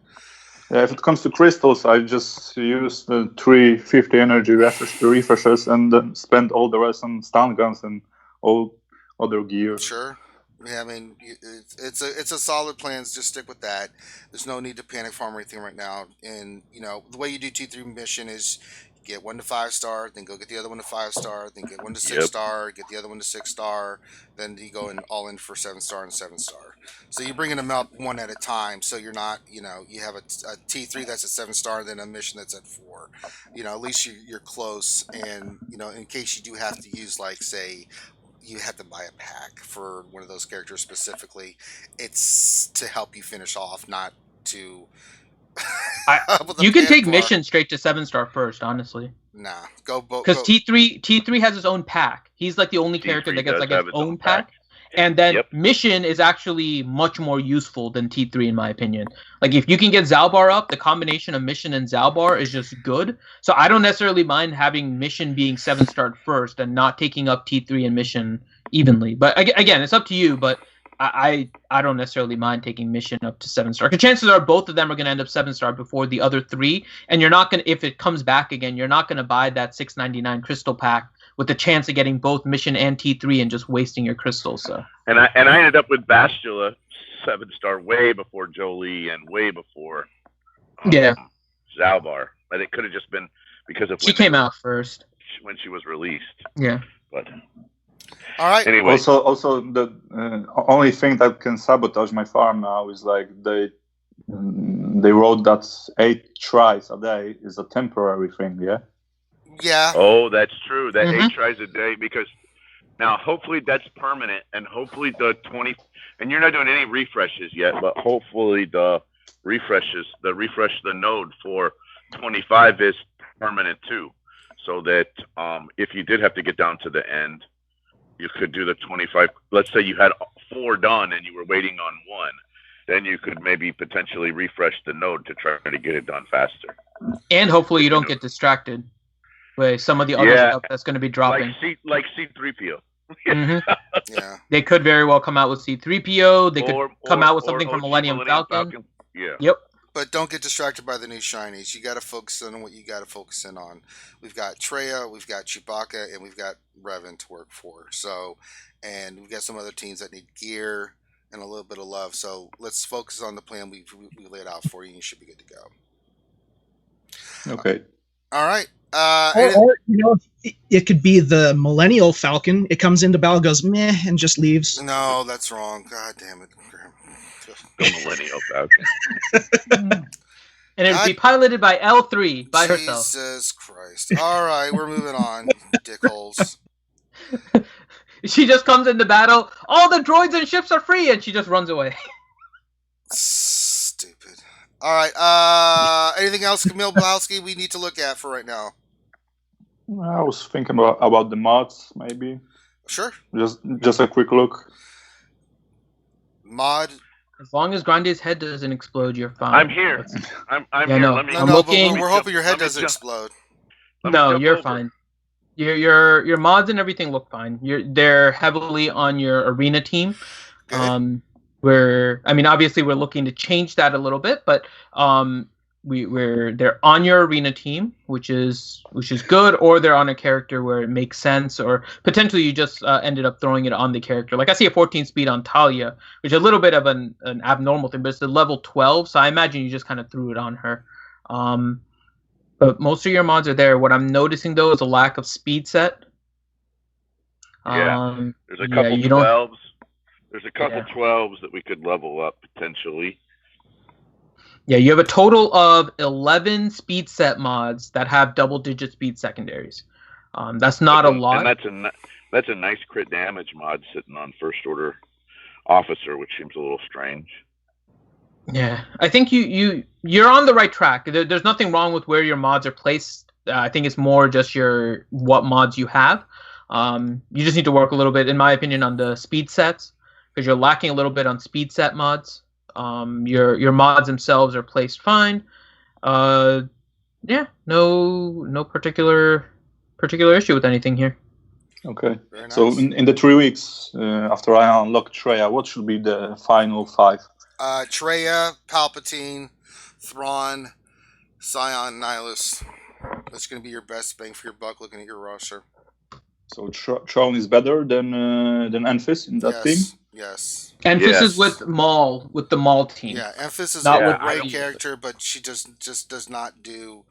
Yeah, if it comes to crystals, I just use the 350 energy refreshers and then spend all the rest on stun guns and all other gear. Sure. Yeah, I mean, it's a solid plan. Just stick with that. There's no need to panic farm or anything right now. And the way you do T3 mission is get 1 to 5-star, then go get the other one to 5-star, then get 1 to 6-star, get the other one to 6-star, then you go all in for 7-star and 7-star. So you're bringing them up one at a time. So you're not, you have a T3 that's at 7-star, then a mission that's at 4. At least you're close. And in case you do have to use, like, say, you have to buy a pack for one of those characters specifically, it's to help you finish off, not to. You can take mission straight to 7-star first, honestly. Nah, go because T3 has his own pack. He's like the only character that gets like his own pack. And then mission is actually much more useful than T3 in my opinion. Like if you can get Zalbar up, the combination of mission and Zalbar is just good. So I don't necessarily mind having mission being 7-star first and not taking up T3 and mission evenly. But again, it's up to you. But I don't necessarily mind taking mission up to 7-star. Because chances are both of them are going to end up 7-star before the other 3. And you're not going to, if it comes back again, you're not going to buy that $6.99 crystal pack with the chance of getting both mission and T3 and just wasting your crystals. So. And I ended up with Bastila 7-star way before Jolie and way before Zalbar. But it could have just been because of she came out first when she was released. Yeah. But all right. Anyway. Also the only thing that can sabotage my farm now is like they wrote that 8 tries a day is a temporary thing. Yeah. Yeah. Oh, that's true. That 8 tries a day, because now hopefully that's permanent, and hopefully the 20, and you're not doing any refreshes yet, but hopefully the refresh the node for 25 is permanent too, so that if you did have to get down to the end, you could do the 25. Let's say you had 4 done and you were waiting on 1, then you could maybe potentially refresh the node to try to get it done faster. And hopefully you don't get distracted by some of the other stuff that's going to be dropping. Like C3PO. Mm-hmm. Yeah. They could very well come out with C3PO. They could come out with something from Millennium Falcon. Yeah. Yep. But don't get distracted by the new shinies. You got to focus on what you got to focus in on. We've got Traya, we've got Chewbacca, and we've got Revan to work for. So, and we've got some other teams that need gear and a little bit of love. So let's focus on the plan we laid out for you, and you should be good to go. Okay. All right. Or it could be the Millennial Falcon. It comes into battle, goes meh, and just leaves. No, that's wrong. God damn it. The Millennial Falcon. And it would be piloted by L3 by herself. Jesus Christ. All right, we're moving on, dickholes. She just comes into battle. All the droids and ships are free, and she just runs away. Stupid. All right. Anything else, Camille Blowski, we need to look at for right now? I was thinking about the mods, maybe. Sure. Just a quick look. Mod. As long as Grande's head doesn't explode, you're fine. I'm here. I'm here. No. Let me, I'm looking. We're hoping your head doesn't explode. No, you're fine. Your mods and everything look fine. They're heavily on your arena team. Good. Obviously we're looking to change that a little bit, but they're on your arena team, which is good, or they're on a character where it makes sense, or potentially you just ended up throwing it on the character. Like I see a 14 speed on Talia, which is a little bit of an abnormal thing, but it's the level 12, so I imagine you just kind of threw it on her. But most of your mods are there. What I'm noticing though is a lack of speed set. There's a couple 12s. There's a couple 12s that we could level up potentially. Yeah, you have a total of 11 speed set mods that have double-digit speed secondaries. That's not a lot. And that's a nice crit damage mod sitting on first order officer, which seems a little strange. Yeah, I think you're on the right track. There's nothing wrong with where your mods are placed. I think it's more just what mods you have. You just need to work a little bit, in my opinion, on the speed sets, because you're lacking a little bit on speed set mods. Your mods themselves are placed fine. No particular issue with anything here. Okay. Very nice. So in the 3 weeks after I unlock Traya, what should be the final 5? Traya, Palpatine, Thrawn, Scion, Nihilus. That's going to be your best bang for your buck looking at your roster. So Throne is better than Enfys in that team? Yes. Enfys is with the Maul team. Yeah, Enfys is Not a with great Revan. character, but she just does not do.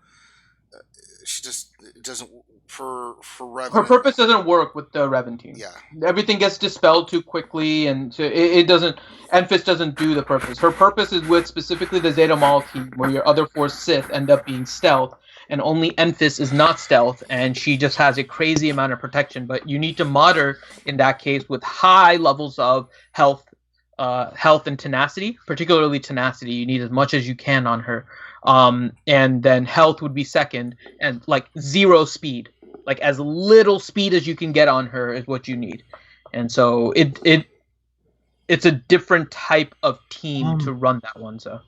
She just doesn't for Revan. Her purpose doesn't work with the Revan team. Yeah. Everything gets dispelled too quickly, and it doesn't. Enfys doesn't do the purpose. Her purpose is with specifically the Zeta Maul team, where your other 4 Sith end up being stealth, and only Enfys is not stealth, and she just has a crazy amount of protection. But you need to mod her in that case with high levels of health and tenacity, particularly tenacity. You need as much as you can on her. And then health would be second, and like 0 speed, like as little speed as you can get on her is what you need. And so it's a different type of team to run that one. So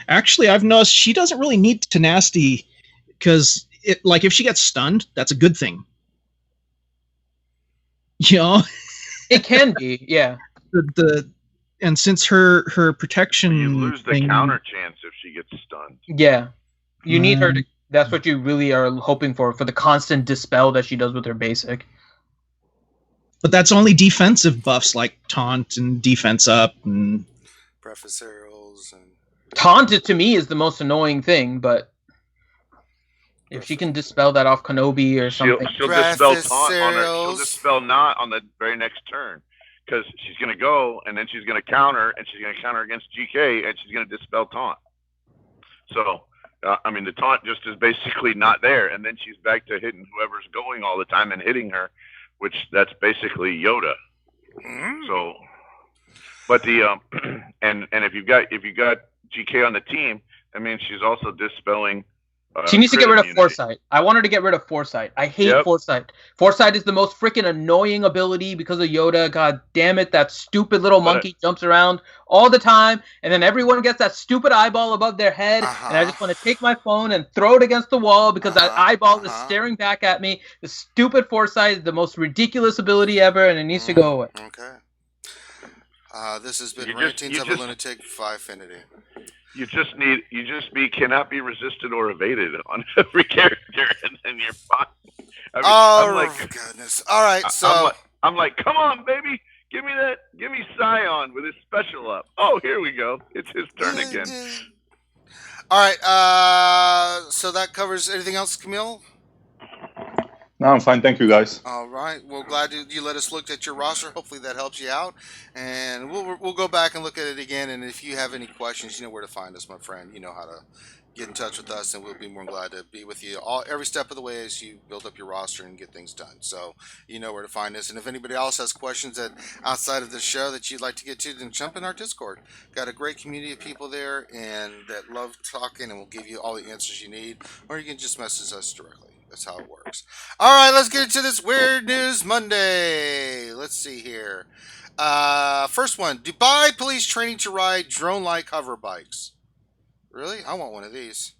actually, I've noticed she doesn't really need tenacity, because if she gets stunned, that's a good thing. It can be, yeah. And since her protection, You lose the counter chance if she gets stunned. Yeah, you need her to. That's what you really are hoping for the constant dispel that she does with her basic. But that's only defensive buffs like taunt and defense up and Breakfast cereals and Taunt, to me, is the most annoying thing, but if she can dispel that off Kenobi or something. She'll dispel Breakfast taunt on her. She'll cereals. dispel not on the very next turn. Because she's going to go, and then she's going to counter, and she's going to counter against GK, and she's going to dispel taunt. So, the taunt just is basically not there, and then she's back to hitting whoever's going all the time and hitting her, which that's basically Yoda. So, but the and if you got GK on the team, that means she's also dispelling She needs to get rid of immunity. Foresight. I want her to get rid of Foresight. I hate Foresight. Foresight is the most freaking annoying ability because of Yoda. God damn it, that stupid little monkey jumps around all the time, and then everyone gets that stupid eyeball above their head, and I just want to take my phone and throw it against the wall because that eyeball is staring back at me. The stupid Foresight is the most ridiculous ability ever, and it needs to go away. Okay. This has been Rantings of a Lunatic Fifinity. You just cannot be resisted or evaded on every character, and then you're fine. I mean, goodness! All right, so I'm like, come on, baby, give me Scion with his special up. Oh, here we go. It's his turn again. All right, so that covers anything else, Camille? No, I'm fine. Thank you, guys. All right. Well, glad you let us look at your roster. Hopefully that helps you out. And we'll go back and look at it again. And if you have any questions, you know where to find us, my friend. You know how to get in touch with us, and we'll be more glad to be with you every step of the way as you build up your roster and get things done. So you know where to find us. And if anybody else has questions outside of the show that you'd like to get to, then jump in our Discord. Got a great community of people there and that love talking, and we'll give you all the answers you need. Or you can just message us directly. That's how it works. All right, let's get into this Weird News Monday. Let's see here. First one. Dubai police training to ride drone-like hover bikes. Really? I want one of these.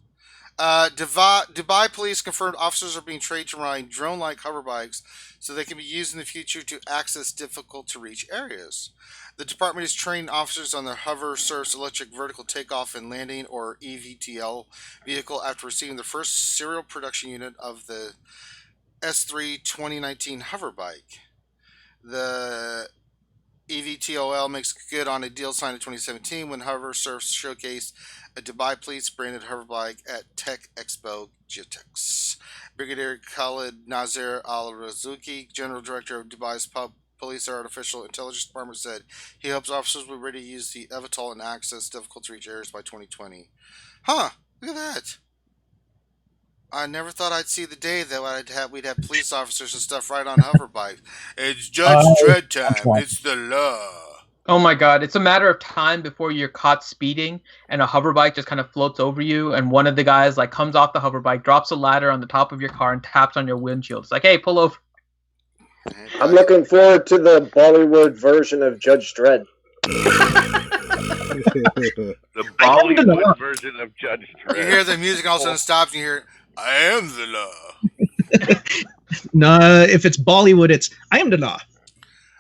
Dubai police confirmed officers are being trained to ride drone-like hover bikes so they can be used in the future to access difficult-to-reach areas. The department is training officers on their Hover Surf's electric vertical takeoff and landing, or EVTL, vehicle after receiving the first serial production unit of the S3 2019 hover bike. The EVTOL makes good on a deal signed in 2017 when Hover Surf showcased a Dubai police branded hover bike at Tech Expo Gitex. Brigadier Khalid Nazir Al-Razuki, General Director of Dubai's Police Artificial Intelligence Department, said he hopes officers will be ready to use the eVTOL and access difficult-to-reach areas by 2020. Huh, look at that. I never thought I'd see the day that we'd have police officers and stuff right on hover bikes. It's Judge Dredd time. It's the law. Oh my god, it's a matter of time before you're caught speeding and a hover bike just kind of floats over you and one of the guys like comes off the hover bike, drops a ladder on the top of your car and taps on your windshield. It's like, hey, pull over. I'm looking forward to the Bollywood version of Judge Dredd. The Bollywood version of Judge Dredd. You hear the music and all of a sudden stops and you hear, I am the law. No, if it's Bollywood, it's I am the law.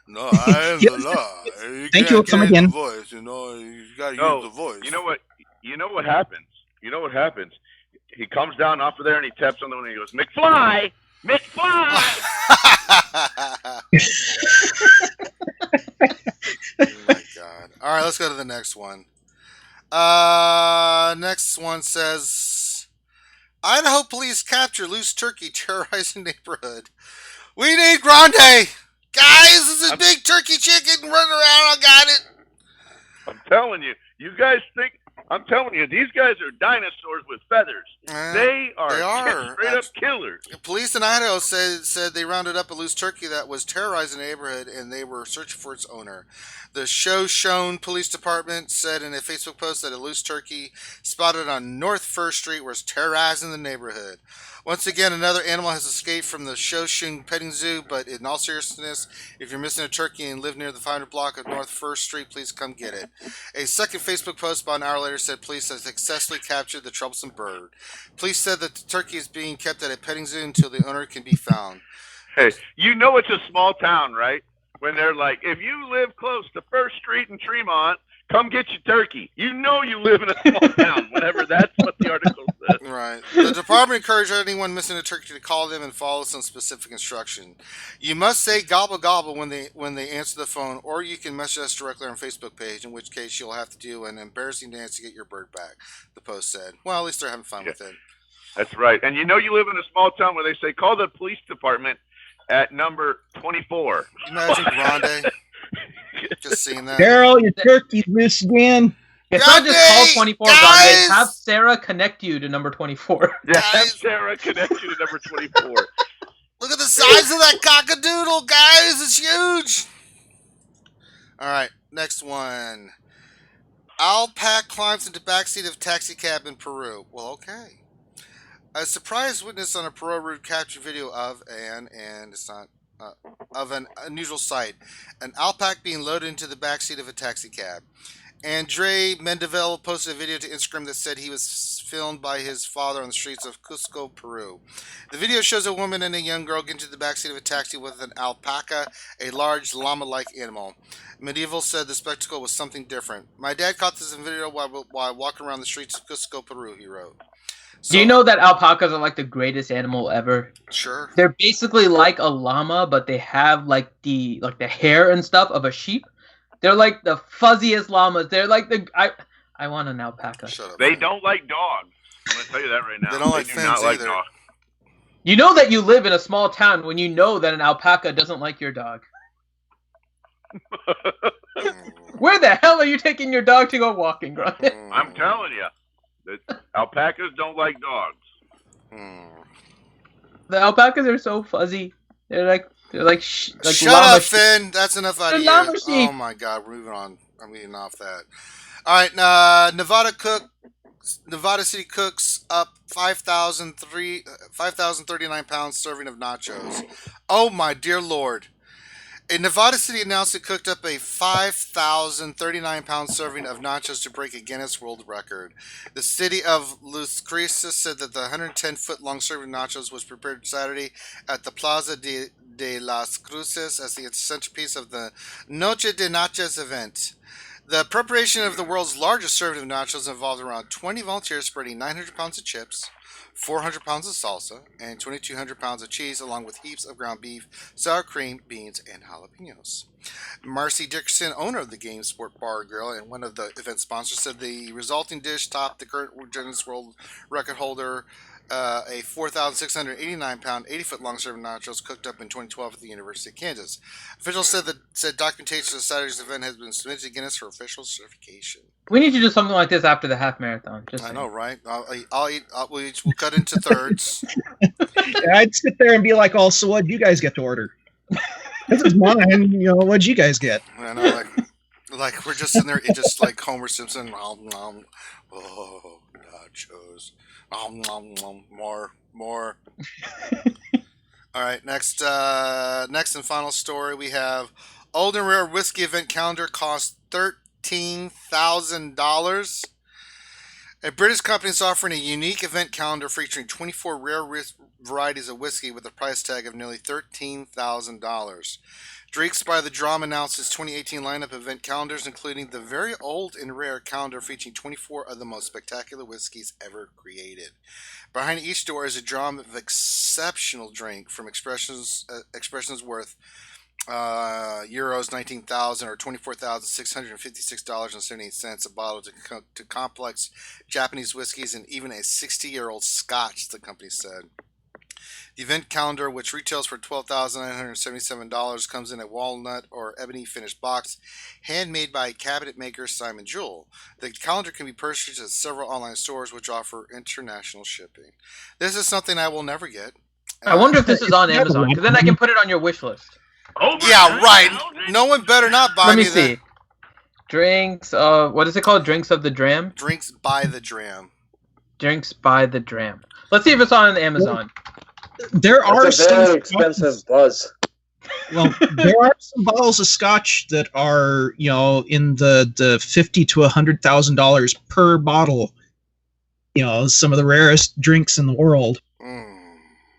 No, I am the law. Thank you. Come again. Voice, you gotta use the voice. You know what happens? He comes down off of there and he taps on the window and he goes, McFly! McFly! Oh my god. Alright, let's go to the next one. Next one says, Idaho police capture loose turkey terrorizing neighborhood. We need Grande! Guys, this is a big turkey chicken running around. I got it. I'm telling you, these guys are dinosaurs with feathers. They are straight up killers. Police in Idaho said they rounded up a loose turkey that was terrorizing the neighborhood and they were searching for its owner. The Shoshone Police Department said in a Facebook post that a loose turkey spotted on North First Street was terrorizing the neighborhood. Once again, another animal has escaped from the Shoshone Petting Zoo, but in all seriousness, if you're missing a turkey and live near the 500 block of North First Street, please come get it. A second Facebook post about an hour later said police have successfully captured the troublesome bird. Police said that the turkey is being kept at a petting zoo until the owner can be found. Hey, you know it's a small town, right? When they're like, if you live close to First Street in Tremont, come get your turkey. You know you live in a small town, whenever that's what the article says. Right. The department encouraged anyone missing a turkey to call them and follow some specific instruction. You must say gobble gobble when they answer the phone, or you can message us directly on our Facebook page, in which case you'll have to do an embarrassing dance to get your bird back, the post said. Well, at least they're having fun with it. That's right. And you know you live in a small town where they say, call the police department at number 24. Can you imagine Grande? Just seeing that. Carol, your turkey's loose again. It's not just call 24, Grande. Have Sarah connect you to number 24. Yeah, have Sarah connect you to number 24. Look at the size of that cockadoodle, guys. It's huge. All right, next one. Owl pack climbs into backseat of taxi cab in Peru. Well, okay. A surprise witness on a parole route captured video of and it's not of an unusual sight: an alpaca being loaded into the backseat of a taxi cab. Andre Mendevel posted a video to Instagram that said he was filmed by his father on the streets of Cusco, Peru. The video shows a woman and a young girl get into the backseat of a taxi with an alpaca, a large llama-like animal. Medieval said the spectacle was something different. My dad caught this in video while walking around the streets of Cusco, Peru, he wrote. So, do you know that alpacas are like the greatest animal ever? Sure. They're basically like a llama, but they have like the hair and stuff of a sheep. They're like the fuzziest llamas. They're like I want an alpaca. Shut up. They man. don't like dogs. I'm gonna tell you that right now. They don't like do fins not like either. dogs. You know that you live in a small town when you know that an alpaca doesn't like your dog. Where the hell are you taking your dog to go walking, Grunt? I'm telling you, that alpacas don't like dogs. The alpacas are so fuzzy. They're like Shut llama up, Finn. That's enough out of you. llama sheep. Oh my God, we're moving on. I'm getting off that. All right, Nevada City cooks up 5,039 pounds serving of nachos. Oh my dear Lord. A Nevada City announced it cooked up a 5,039 pound serving of nachos to break a Guinness World Record. The city of Las Cruces said that the 110-foot-long serving of nachos was prepared Saturday at the Plaza de Las Cruces as the centerpiece of the Noche de Nachos event. The preparation of the world's largest serving of nachos involved around 20 volunteers spreading 900 pounds of chips, 400 pounds of salsa, and 2,200 pounds of cheese, along with heaps of ground beef, sour cream, beans, and jalapenos. Marcy Dickerson, owner of the Game Sport Bar and Grill and one of the event sponsors, said the resulting dish topped the current Guinness World Record holder, a 4,689-pound, 80-foot-long serving nachos cooked up in 2012 at the University of Kansas. Officials said documentation of Saturday's event has been submitted to Guinness for official certification. We need to do something like this after the half marathon. I know, right? We'll cut into thirds. I'd sit there and be like, "Oh, so what'd you guys get to order? This is mine. You know, what'd you guys get?" I know, like we're just sitting there, it just like Homer Simpson. Oh, nachos. More. All right, next and final story we have: Old and Rare Whiskey Event Calendar costs $13,000. A British company is offering a unique event calendar featuring 24 rare varieties of whiskey with a price tag of nearly $13,000. Drinks by the Drum announced its 2018 lineup event calendars, including the very old and rare calendar featuring 24 of the most spectacular whiskeys ever created. Behind each door is a drum of exceptional drink from expressions worth euros 19,000 or $24,656.78 a bottle to complex Japanese whiskeys and even a 60-year-old Scotch, the company said. The event calendar, which retails for $12,977, comes in a walnut or ebony finished box, handmade by cabinet maker Simon Jewell. The calendar can be purchased at several online stores which offer international shipping. This is something I will never get. I wonder if this is on Amazon, because then I can put it on your wish list. Yeah, right. No one better not buy Let me me see. Drinks, what is it called? Drinks of the Dram? Drinks by the Dram. Drinks by the Dram. Let's see if it's on Amazon. There are It's a very some expensive buzz. Well, there are some bottles of scotch that are, you know, in the $50,000 to $100,000 per bottle. You know, some of the rarest drinks in the world.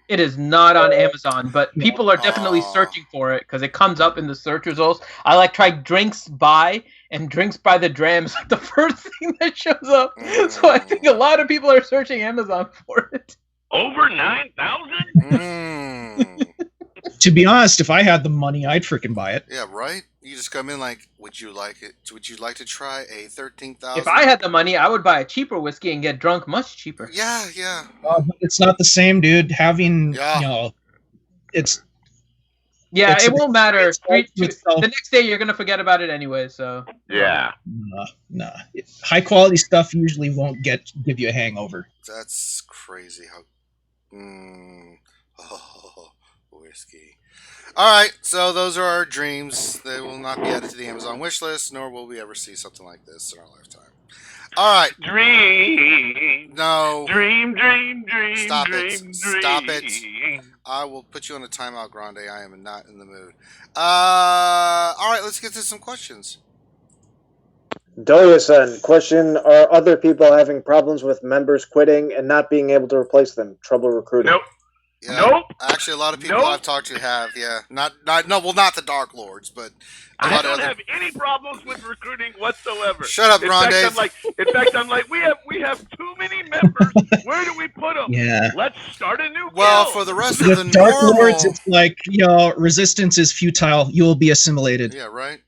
It is not on Amazon, but people are definitely searching for it because it comes up in the search results. I tried drinks by, and drinks by the Dram is like the first thing that shows up. So I think a lot of people are searching Amazon for it. Over 9,000? To be honest, if I had the money, I'd freaking buy it. Yeah, right? You just come in like, would you like it? Would you like to try a 13,000? If I had the money, I would buy a cheaper whiskey and get drunk much cheaper. Yeah. It's not the same, dude. Having, Yeah. you know, it's... Yeah, It's- it won't matter. it's- The next day, you're going to forget about it anyway, so... Yeah. Nah. High quality stuff usually won't give you a hangover. That's crazy how... whiskey. Alright, so those are our dreams. They will not be added to the Amazon wish list, nor will we ever see something like this in our lifetime. All right. Dream. No. Dream. Stop it. Dream. Stop it. I will put you on a timeout, Grande. I am not in the mood. All right, let's get to some questions. Doliason, question: are other people having problems with members quitting and not being able to replace them? Trouble recruiting? Nope. Yeah. Nope. Actually, a lot of people Nope. I've talked to have. Yeah. Not the Dark Lords, but a I lot don't of other. have any problems with recruiting whatsoever. Shut up, In Grande. fact, I'm like, we have too many members. Where do we put them? Yeah. Let's start a new Well, guild. for the rest of the With Dark normal. Lords, it's like, resistance is futile. You will be assimilated. Yeah. Right.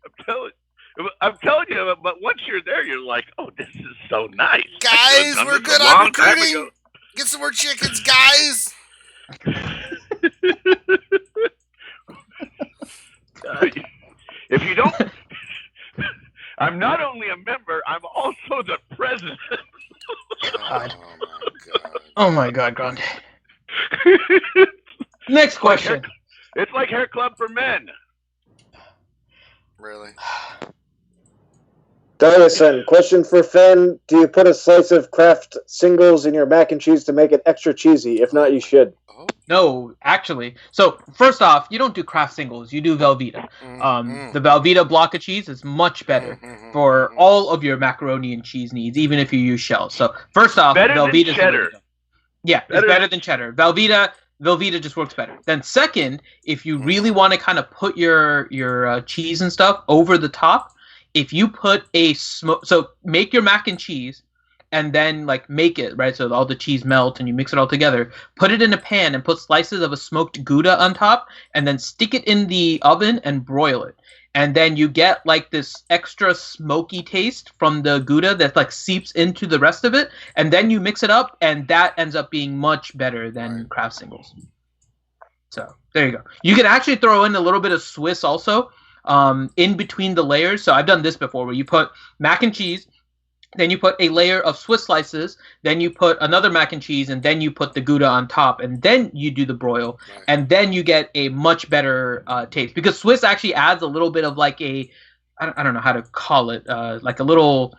I'm telling you, but once you're there, you're like, oh, this is so nice. Guys, we're good on recruiting. Get some more chickens, guys. If you don't, I'm not only a member, I'm also the president. God. Oh Oh my God, Grande. Next question. It's like Hair Club for Men. Really? Doliason, question for Finn: do you put a slice of Kraft singles in your mac and cheese to make it extra cheesy? If not, you should. Oh. No, actually. So first off, you don't do Kraft singles. You do Velveeta. The Velveeta block of cheese is much better for all of your macaroni and cheese needs, even if you use shells. So first off, Better than Velveeta's cheddar. Yeah, it's better than cheddar. Velveeta just works better. Then second, if you really want to kind of put your cheese and stuff over the top, if you put so make your mac and cheese and then like make it, right? So all the cheese melt and you mix it all together, put it in a pan and put slices of a smoked Gouda on top and then stick it in the oven and broil it. And then you get like this extra smoky taste from the Gouda that like seeps into the rest of it. And then you mix it up and that ends up being much better than Kraft singles. So there you go. You can actually throw in a little bit of Swiss also in between the layers. So I've done this before where you put mac and cheese, then you put a layer of Swiss slices, then you put another mac and cheese, and then you put the Gouda on top, and then you do the broil, and then you get a much better taste. Because Swiss actually adds a little bit of like I don't know how to call it, like a little...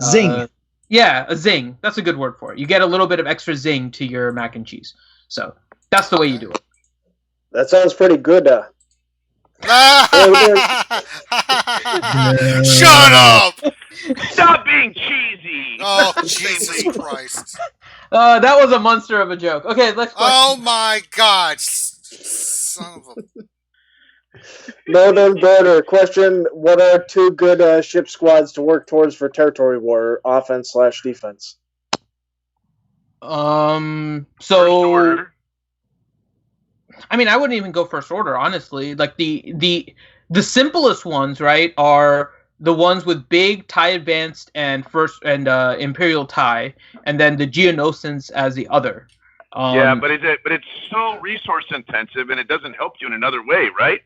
Zing. Yeah, a zing. That's a good word for it. You get a little bit of extra zing to your mac and cheese. So that's the way you do it. That sounds pretty good. Shut up! Stop being cheesy. Oh, Jesus Christ. That was a monster of a joke. Okay, next question. Oh my God. Son of a... Northern Border, question: what are two good ship squads to work towards for territory war, offense/defense? So I mean, I wouldn't even go first order, honestly. Like the simplest ones, right, are the ones with big tie advanced and Imperial tie, and then the Geonosins as the other. Yeah, but it's so resource intensive, and it doesn't help you in another way, right?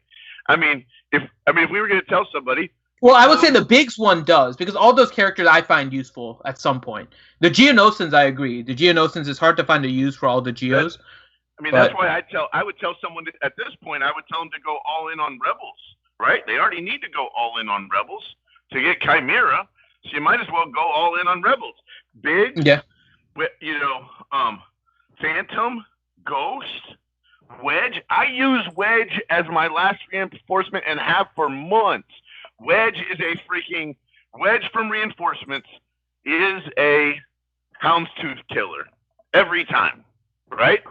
I mean, if we were going to tell somebody. Well, I would say the Biggs one does, because all those characters I find useful at some point. The Geonosins, I agree. The Geonosins is hard to find a use for all the Geos. That's why I would tell someone at this point, I would tell them to go all in on Rebels, right? They already need to go all in on Rebels to get Chimera, so you might as well go all in on Rebels. Biggs, yeah. Phantom, Ghost, Wedge. I use Wedge as my last reinforcement and have for months. Wedge from reinforcements is a houndstooth killer every time, right?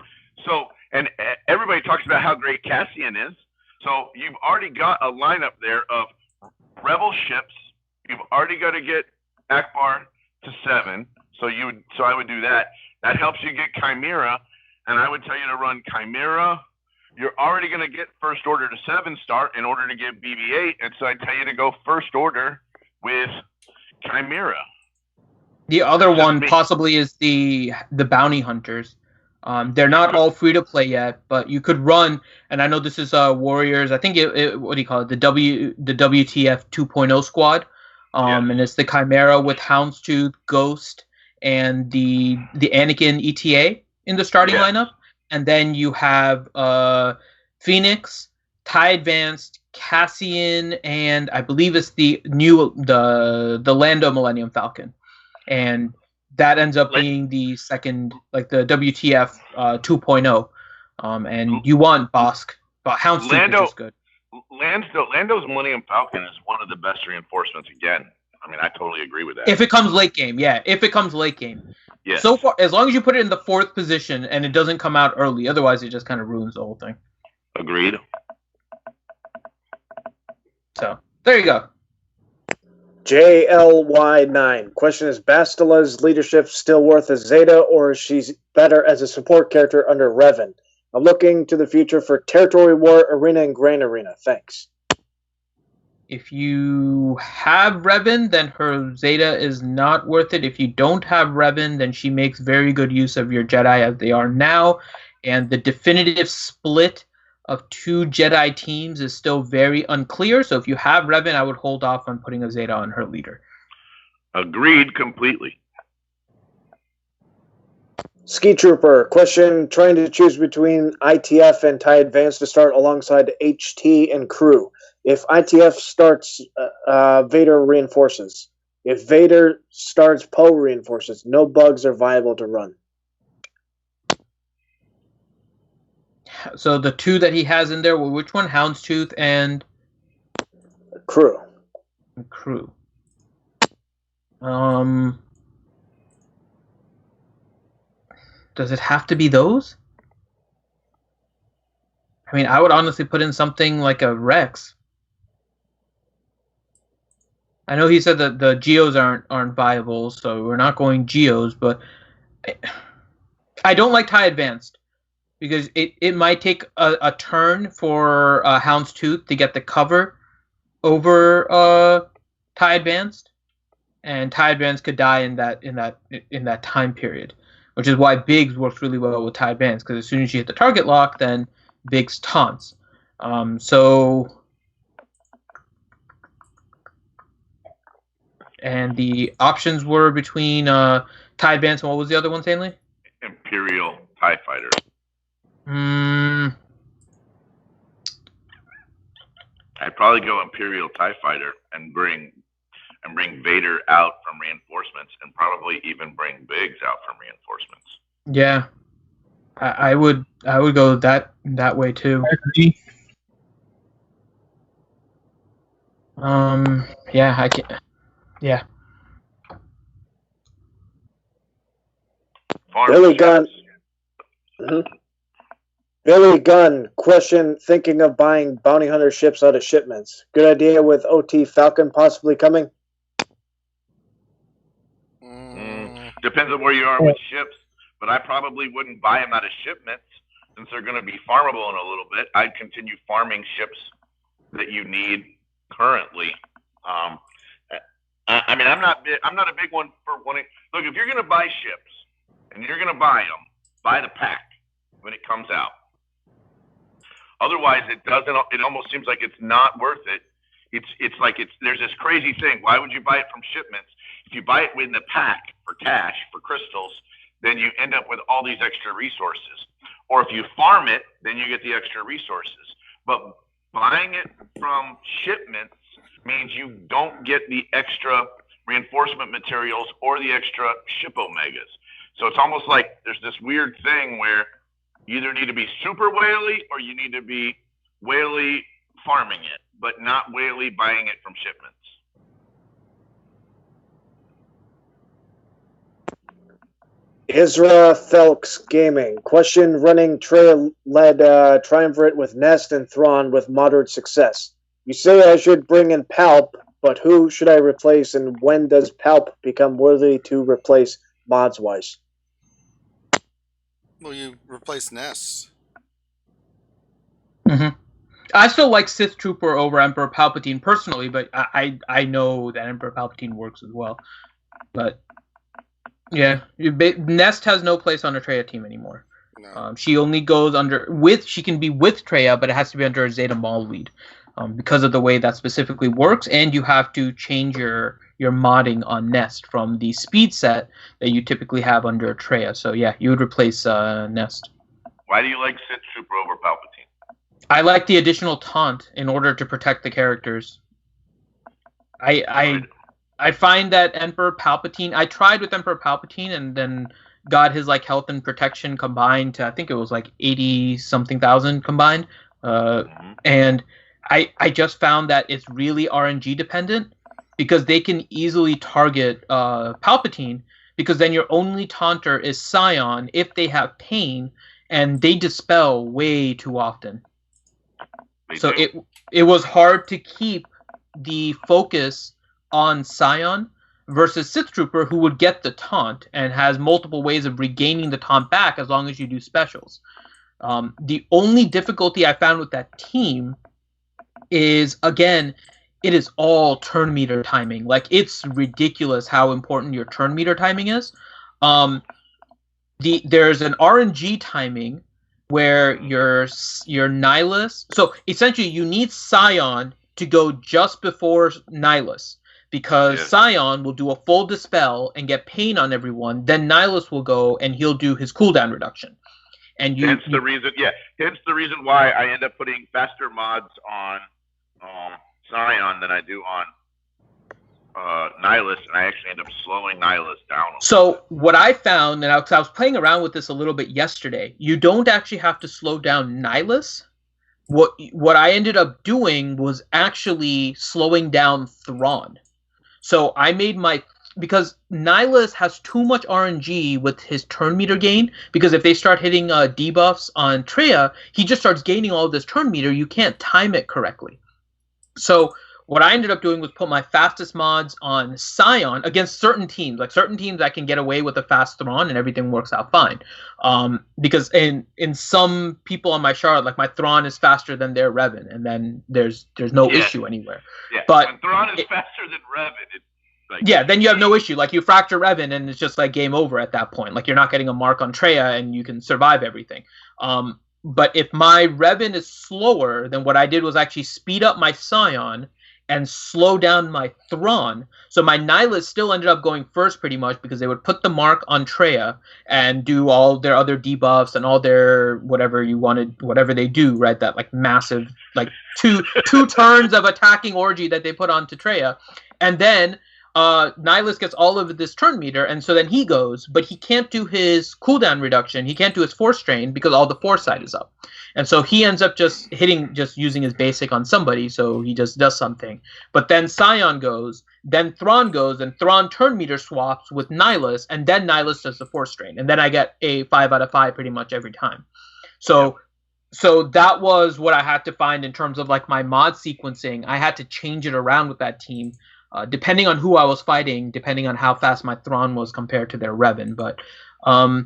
So, and everybody talks about how great Cassian is. So you've already got a lineup there of Rebel ships. You've already got to get Akbar to 7. So I would do that. That helps you get Chimera, and I would tell you to run Chimera. You're already going to get first order to 7-star in order to get BB-8, and so I tell you to go first order with Chimera. The other one possibly is the bounty hunters. They're not all free to play yet, but you could run. And I know this is Warriors. I think what do you call it? The WTF 2.0 squad. And it's the Chimera with Houndstooth, Ghost, and the Anakin ETA in the starting lineup. And then you have Phoenix, TIE Advanced, Cassian, and I believe it's the Lando Millennium Falcon. and that ends up being the second, like the WTF 2.0. And you want Bosk, but Houndstooth is just good. Lando's Millennium Falcon is one of the best reinforcements again. I mean, I totally agree with that. If it comes late game, yeah. If it comes late game. Yeah. So far, as long as you put it in the 4th position and it doesn't come out early, otherwise it just kind of ruins the whole thing. Agreed. So, there you go. JLY9. Question is, Bastila's leadership still worth a Zeta, or is she better as a support character under Revan? I'm looking to the future for Territory War, Arena, and Grand Arena. Thanks. If you have Revan, then her Zeta is not worth it. If you don't have Revan, then she makes very good use of your Jedi as they are now. And the definitive split of 2 Jedi teams is still very unclear. So if you have Revan, I would hold off on putting a Zeta on her leader. Agreed completely. Ski Trooper. Question, trying to choose between ITF and TIE Advance to start alongside HT and crew. If ITF starts, Vader reinforces. If Vader starts, Poe reinforces. No bugs are viable to run. So the 2 that he has in there, well, which one? Houndstooth and Crew. Crew. Does it have to be those? I mean, I would honestly put in something like a Rex. I know he said that the Geos aren't viable, so we're not going Geos, but I don't like TIE Advanced because it might take a turn for Houndstooth to get the cover over TIE Advanced, and TIE Advanced could die in that time period, which is why Biggs works really well with TIE Advanced, because as soon as you hit the target lock, then Biggs taunts. And the options were between TIE Advance and what was the other one, Stanley? Imperial TIE Fighter. I'd probably go Imperial TIE Fighter and bring Vader out from reinforcements, and probably even bring Biggs out from reinforcements. Yeah, I would go that way too. I agree. Yeah, I can. Yeah. Billy Gunn. Billy Gunn. Question, thinking of buying bounty hunter ships out of shipments. Good idea with OT Falcon possibly coming? Depends on where you are with ships, but I probably wouldn't buy them out of shipments since they're going to be farmable in a little bit. I'd continue farming ships that you need currently. I mean, I'm not a big one for wanting. Look, if you're going to buy ships and you're going to buy them, buy the pack when it comes out. Otherwise, it doesn't. It almost seems like it's not worth it. There's this crazy thing. Why would you buy it from shipments? If you buy it in the pack for cash, for crystals, then you end up with all these extra resources. Or if you farm it, then you get the extra resources. But buying it from shipments means you don't get the extra reinforcement materials or the extra ship omegas. So it's almost like there's this weird thing where you either need to be super whaley or you need to be whaley farming it, but not whaley buying it from shipments. Isra Felks Gaming. Question, running Trey-led triumvirate with Nest and Thrawn with moderate success. You say I should bring in Palp, but who should I replace, and when does Palp become worthy to replace mods-wise? Well, you replace Ness. I still like Sith Trooper over Emperor Palpatine personally, but I know that Emperor Palpatine works as well. But yeah, Nest has no place on a Traya team anymore. No. She only goes she can be with Traya, but it has to be under a Zeta Maul lead because of the way that specifically works, and you have to change your modding on Nest from the speed set that you typically have under a Traya. So yeah, you would replace Nest. Why do you like Sith Trooper over Palpatine? I like the additional taunt in order to protect the characters. I I find that Emperor Palpatine. I tried with Emperor Palpatine and then got his like health and protection combined to I think it was like 80 something thousand combined, and I just found that it's really RNG dependent because they can easily target Palpatine because then your only taunter is Scion if they have pain and they dispel way too often. So it was hard to keep the focus on Scion versus Sith Trooper, who would get the taunt and has multiple ways of regaining the taunt back as long as you do specials. The only difficulty I found with that team is, again, it is all turn meter timing. Like, it's ridiculous how important your turn meter timing is. There's an RNG timing where your Nihilus... So, essentially, you need Scion to go just before Nihilus, because Scion will do a full dispel and get pain on everyone. Then Nihilus will go and he'll do his cooldown reduction. And hence the reason why I end up putting faster mods on Scion than I do on Nihilus, and I actually end up slowing Nihilus down. So what I found, and I was playing around with this a little bit yesterday, you don't actually have to slow down Nihilus. What I ended up doing was actually slowing down Thrawn. So I made because Nihilus has too much RNG with his turn meter gain, because if they start hitting debuffs on Traya, he just starts gaining all of this turn meter. You can't time it correctly. So what I ended up doing was put my fastest mods on Scion against certain teams. Like certain teams I can get away with a fast Thrawn and everything works out fine. Because in some people on my shard, like my Thrawn is faster than their Revan, and then there's no issue anywhere. Yeah, but when Thrawn is faster than Revan, it's like, then you have no issue. Like you fracture Revan and it's just like game over at that point. Like you're not getting a mark on Traya and you can survive everything. But if my Revan is slower, then what I did was actually speed up my Scion and slow down my Thrawn. So my Nihilus still ended up going first pretty much because they would put the mark on Traya and do all their other debuffs and all their whatever you wanted, whatever they do, right? That like massive, like two turns of attacking orgy that they put onto Traya. And then Nihilus gets all of this turn meter, and so then he goes, but he can't do his cooldown reduction. He can't do his force drain because all the foresight is up. And so he ends up just using his basic on somebody, so he just does something. But then Scion goes, then Thrawn goes, and Thrawn turn meter swaps with Nihilus, and then Nihilus does the force drain. And then I get a 5 out of 5 pretty much every time. So that was what I had to find in terms of like my mod sequencing. I had to change it around with that team. Depending on who I was fighting, depending on how fast my Thrawn was compared to their Revan. But I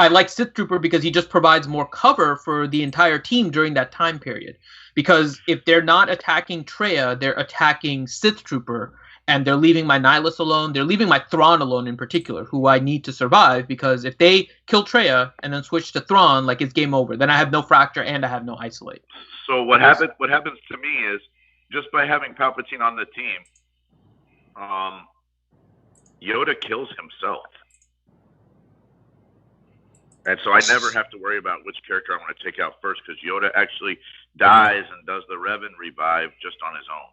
like Sith Trooper because he just provides more cover for the entire team during that time period. Because if they're not attacking Traya, they're attacking Sith Trooper, and they're leaving my Nihilus alone. They're leaving my Thrawn alone in particular, who I need to survive, because if they kill Traya and then switch to Thrawn, like it's game over. Then I have no fracture and I have no isolate. So what happens to me is, just by having Palpatine on the team, Yoda kills himself. And so I never have to worry about which character I'm going to take out first, because Yoda actually dies and does the Revan revive just on his own.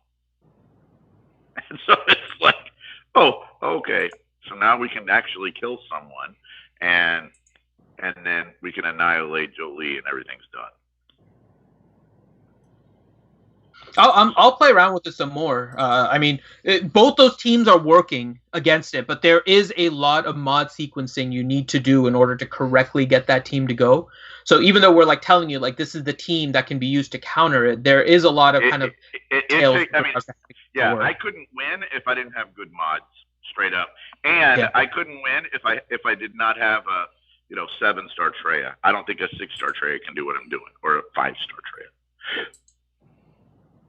And so it's like, oh, okay. So now we can actually kill someone, and then we can annihilate Jolie and everything's done. I'll play around with this some more. I mean, both those teams are working against it, but there is a lot of mod sequencing you need to do in order to correctly get that team to go. So even though we're like telling you like this is the team that can be used to counter it, there is a lot of I couldn't win if I didn't have good mods, straight up, and I couldn't win if I did not have a 7-star Traya. I don't think a 6-star Traya can do what I'm doing, or a 5-star Traya.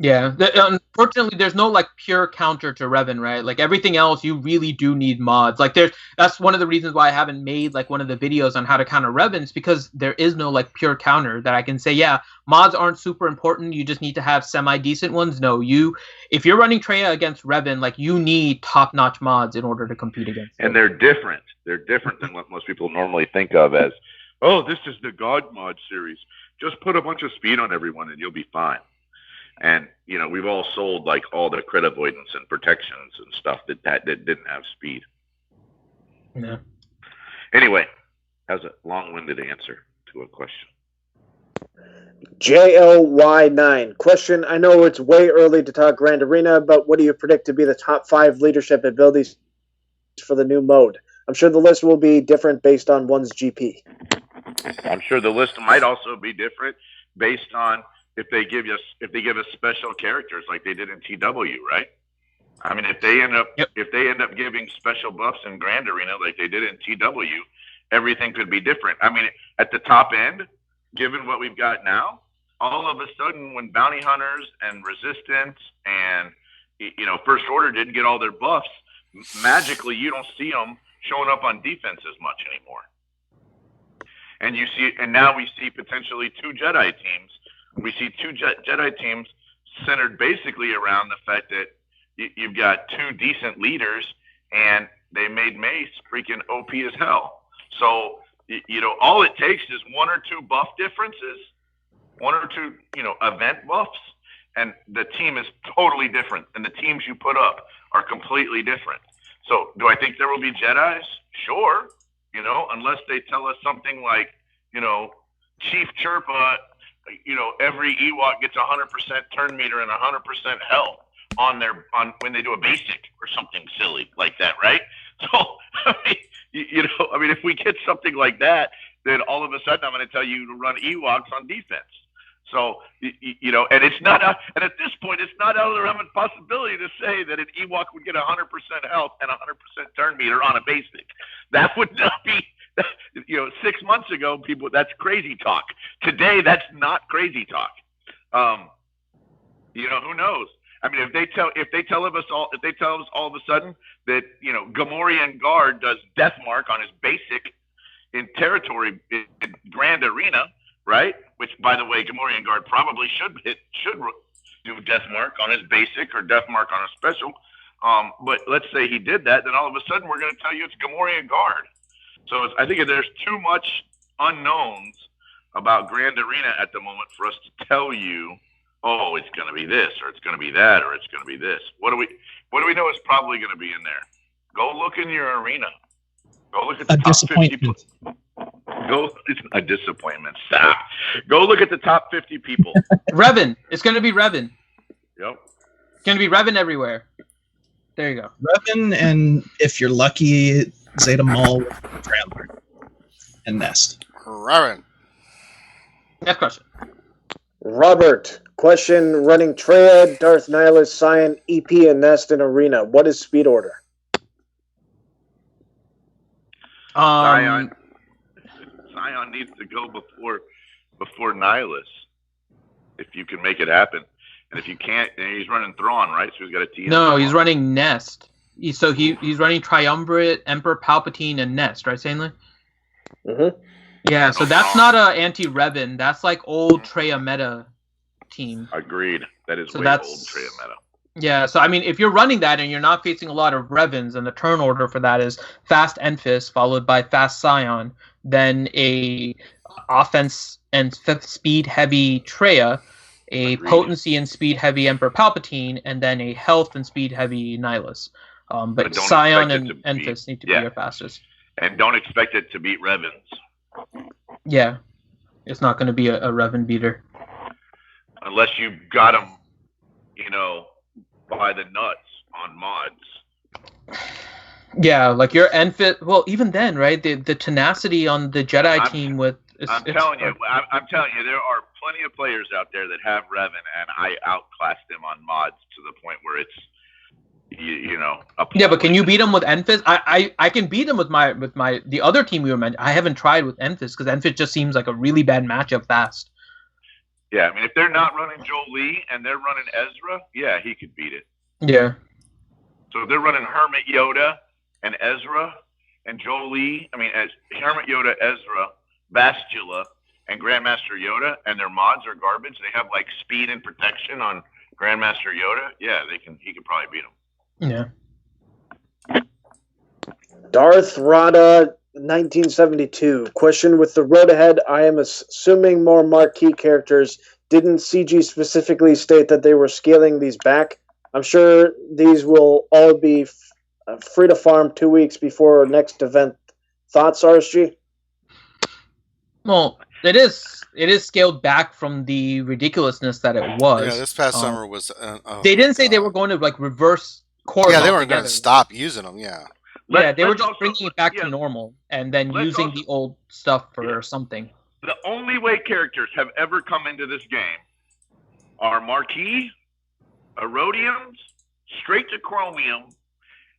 Yeah, unfortunately, there's no like pure counter to Revan, right? Like everything else, you really do need mods. Like that's one of the reasons why I haven't made like one of the videos on how to counter Revans, because there is no like pure counter that I can say, yeah, mods aren't super important. You just need to have semi-decent ones. No, if you're running Traya against Revan, like you need top-notch mods in order to compete against them. And they're different. They're different than what most people normally think of as, oh, this is the God mod series. Just put a bunch of speed on everyone and you'll be fine. And we've all sold like all the crit avoidance and protections and stuff that didn't have speed. Yeah. Anyway, that was a long-winded answer to a question. JLY9 question. I know it's way early to talk Grand Arena, but what do you predict to be the top 5 leadership abilities for the new mode? I'm sure the list will be different based on one's GP. I'm sure the list might also be different based on if they give us special characters like they did in TW, right? I mean, if they end up giving special buffs in Grand Arena like they did in TW, everything could be different. I mean, at the top end, given what we've got now, all of a sudden when bounty hunters and resistance and First Order didn't get all their buffs, magically you don't see them showing up on defense as much anymore. And now we see potentially 2 Jedi teams. We see 2 Jedi teams centered basically around the fact that you've got 2 decent leaders, and they made Mace freaking OP as hell. So, all it takes is 1 or 2 buff differences, 1 or 2, event buffs, and the team is totally different. And the teams you put up are completely different. So, do I think there will be Jedis? Sure. Unless they tell us something like, Chief Chirpa, every Ewok gets 100% turn meter and 100% health on when they do a basic or something silly like that, right? So, if we get something like that, then all of a sudden I'm going to tell you to run Ewoks on defense. So, and it's not, and at this point, it's not out of the realm of possibility to say that an Ewok would get 100% health and 100% turn meter on a basic. That would not be, 6 months ago, that's crazy talk. Today, that's not crazy talk. Who knows? I mean, if they tell us all of a sudden that Gamorrean Guard does death mark on his basic in territory in Grand Arena, right? Which, by the way, Gamorrean Guard probably should do death mark on his basic or death mark on a special. But let's say he did that, then all of a sudden we're going to tell you it's Gamorrean Guard. So I think there's too much unknowns about Grand Arena at the moment for us to tell you, oh, it's going to be this, or it's going to be that, or it's going to be this. What do we know is probably going to be in there? Go look in your arena. Go look at the top 50 people. It's a disappointment. Stop. Go look at the top 50 people. Revan. It's going to be Revan. Yep. It's going to be Revan everywhere. There you go. Revan, and if you're lucky, Zeta Maul, Rambler, and Nest. Revan. Next question. Robert, question: running Traya, Darth Nihilus, Scion, EP, and Nest in Arena. What is speed order? Scion needs to go before Nihilus, if you can make it happen. And if you can't, then he's running Thrawn, right? So he's got a T. No, he's running Nest. He's running Triumvirate, Emperor Palpatine, and Nest, right, Stanley? Mm-hmm. Yeah, so that's not a anti-Revan. That's like old Traya meta team. Agreed. That is old Traya meta. Yeah, so I mean, if you're running that and you're not facing a lot of Revans, and the turn order for that is fast Enfys followed by fast Scion, then a offense and speed heavy Traya, a Agreed. potency and speed heavy Emperor Palpatine, and then a health and speed heavy Nihilus. But Scion and Enfys need to be your fastest. And don't expect it to beat Revans. Yeah, it's not going to be a Revan beater. Unless you got them, by the nuts on mods. Yeah, like your Enfys. Well, even then, right? The tenacity on the Jedi team with. I'm telling you, there are plenty of players out there that have Revan, and I outclassed them on mods to the point where it's, Yeah, but can you beat them with Enfys? I can beat them with the other team we were mentioning. I haven't tried with Enfys because Enfys just seems like a really bad matchup fast. Yeah, I mean, if they're not running Jolie and they're running Ezra, yeah, he could beat it. Yeah. So if they're running Hermit Yoda and Ezra and Jolie, Hermit Yoda, Ezra, Bastila, and Grandmaster Yoda, and their mods are garbage. They have like speed and protection on Grandmaster Yoda. Yeah, he could probably beat them. Yeah. Darth Rada, 1972. Question: with the road ahead, I am assuming more marquee characters didn't CG specifically state that they were scaling these back? I'm sure these will all be free to farm 2 weeks before next event. Thoughts, RSG? Well, it is scaled back from the ridiculousness that it was. Yeah, this past summer was. They didn't say they were going to like reverse course. Yeah, they weren't going to stop using them. Yeah. Yeah, they were just bringing it back to normal and then using the old stuff for something. The only way characters have ever come into this game are marquee, erodiums, straight to chromium,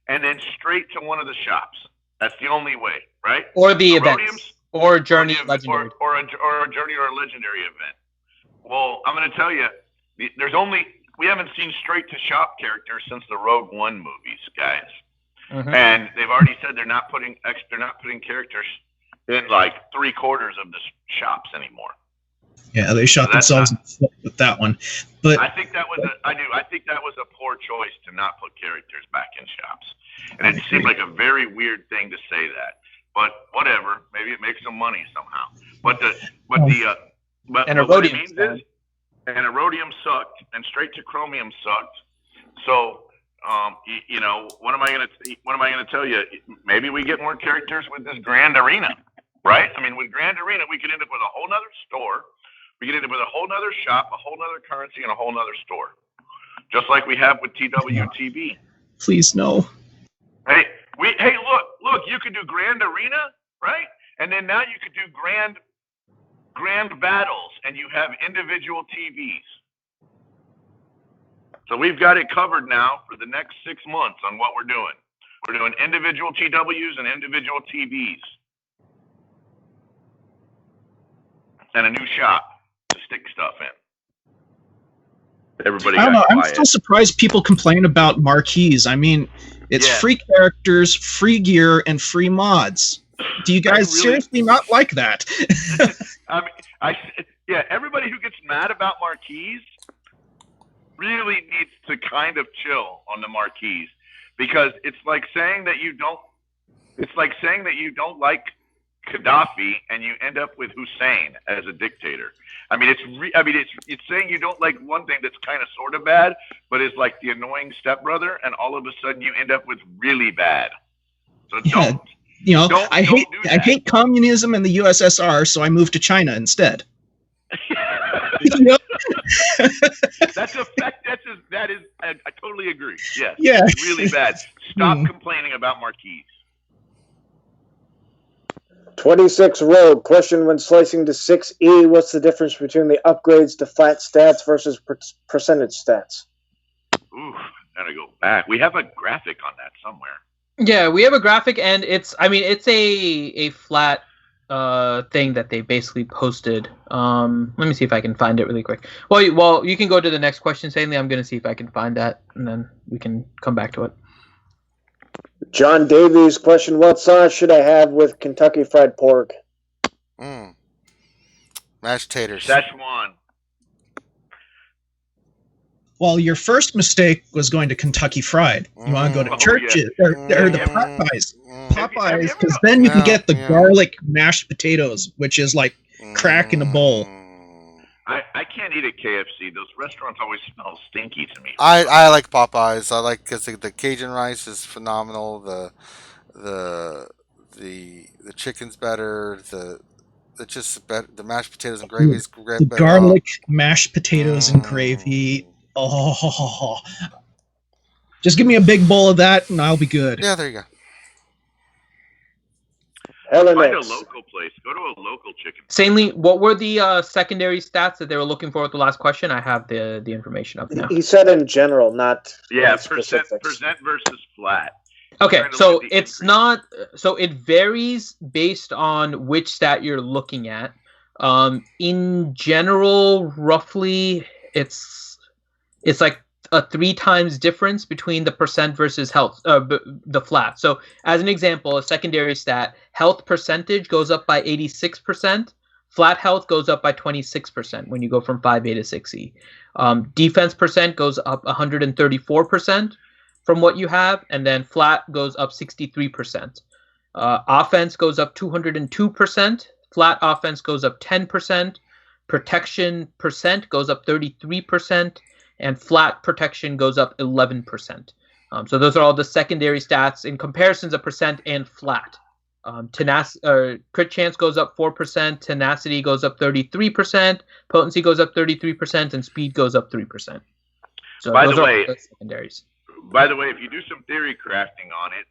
and then straight to one of the shops. That's the only way, right? Or the erodiums, events. Or Journey Legendary. Or a Journey or a Legendary event. Well, I'm going to tell you, we haven't seen straight to shop characters since the Rogue One movies, guys. Mm-hmm. And they've already said they're not putting characters in like 3/4 of the shops anymore. Yeah, they shot themselves in the foot with that one. But I think that was a poor choice to not put characters back in shops. And it seemed like a very weird thing to say that. But whatever, maybe it makes them money somehow. But what it means is, and Erodium sucked, and straight to Chromium sucked. So, what am I gonna tell you? Maybe we get more characters with this Grand Arena, right? I mean, with Grand Arena, we could end up with a whole nother store. We could end up with a whole nother shop, a whole nother currency, and a whole nother store, just like we have with TWTB. Please no. Hey, look, you could do Grand Arena, right? And then now you could do Grand Battles, and you have individual TVs. So we've got it covered now for the next 6 months on what we're doing. We're doing individual TWs and individual TVs. And a new shop to stick stuff in. Everybody I don't know. quiet. I'm still surprised people complain about marquees. I mean, it's free characters, free gear, and free mods. Do you guys seriously not like that? Everybody who gets mad about marquees really needs to kind of chill on the marquees, because it's like saying that you don't like Gaddafi and you end up with Hussein as a dictator. I mean, it's saying you don't like one thing that's kind of sort of bad, but is like the annoying stepbrother, and all of a sudden you end up with really bad. So I hate communism and the USSR, so I moved to China instead. I totally agree. Yes. Yeah. It's really bad. Stop complaining about marquees. 26 Rogue. Question: when slicing to 6E, what's the difference between the upgrades to flat stats versus percentage stats? Ooh, gotta go back. We have a graphic on that somewhere. Yeah, we have a graphic, and it's a flat thing that they basically posted. Let me see if I can find it really quick. Well, you can go to the next question, Stanley. I'm going to see if I can find that, and then we can come back to it. John Davies question: what sauce should I have with Kentucky Fried Pork? Mashed taters. Szechuan. Well, your first mistake was going to Kentucky Fried. You want to go to Church's or the Popeyes. Popeyes, because then you can get the garlic mashed potatoes, which is like crack in a bowl. I can't eat at KFC. Those restaurants always smell stinky to me. I like Popeyes. I like because the Cajun rice is phenomenal. The chicken's better. The mashed potatoes and gravy is great. The garlic mashed potatoes and gravy. Oh, just give me a big bowl of that and I'll be good. Yeah, there you go. Find a local place. Go to a local chicken. Stanley, what were the secondary stats that they were looking for with the last question? I have the information up now. He said in general, not percent versus flat. Okay, so it's not. So it varies based on which stat you're looking at. In general, roughly, it's like a 3 times difference between the percent versus health, the flat. So as an example, a secondary stat, health percentage goes up by 86%, flat health goes up by 26% when you go from 5A to 6E. Defense percent goes up 134% from what you have, and then flat goes up 63%. Offense goes up 202%, flat offense goes up 10%, protection percent goes up 33%, and flat protection goes up 11%. So those are all the secondary stats in comparisons of percent and flat. Crit chance goes up 4%, tenacity goes up 33%, potency goes up 33%, and speed goes up 3%. So By those the are way, all the secondaries. By the way, if you do some theory crafting on it,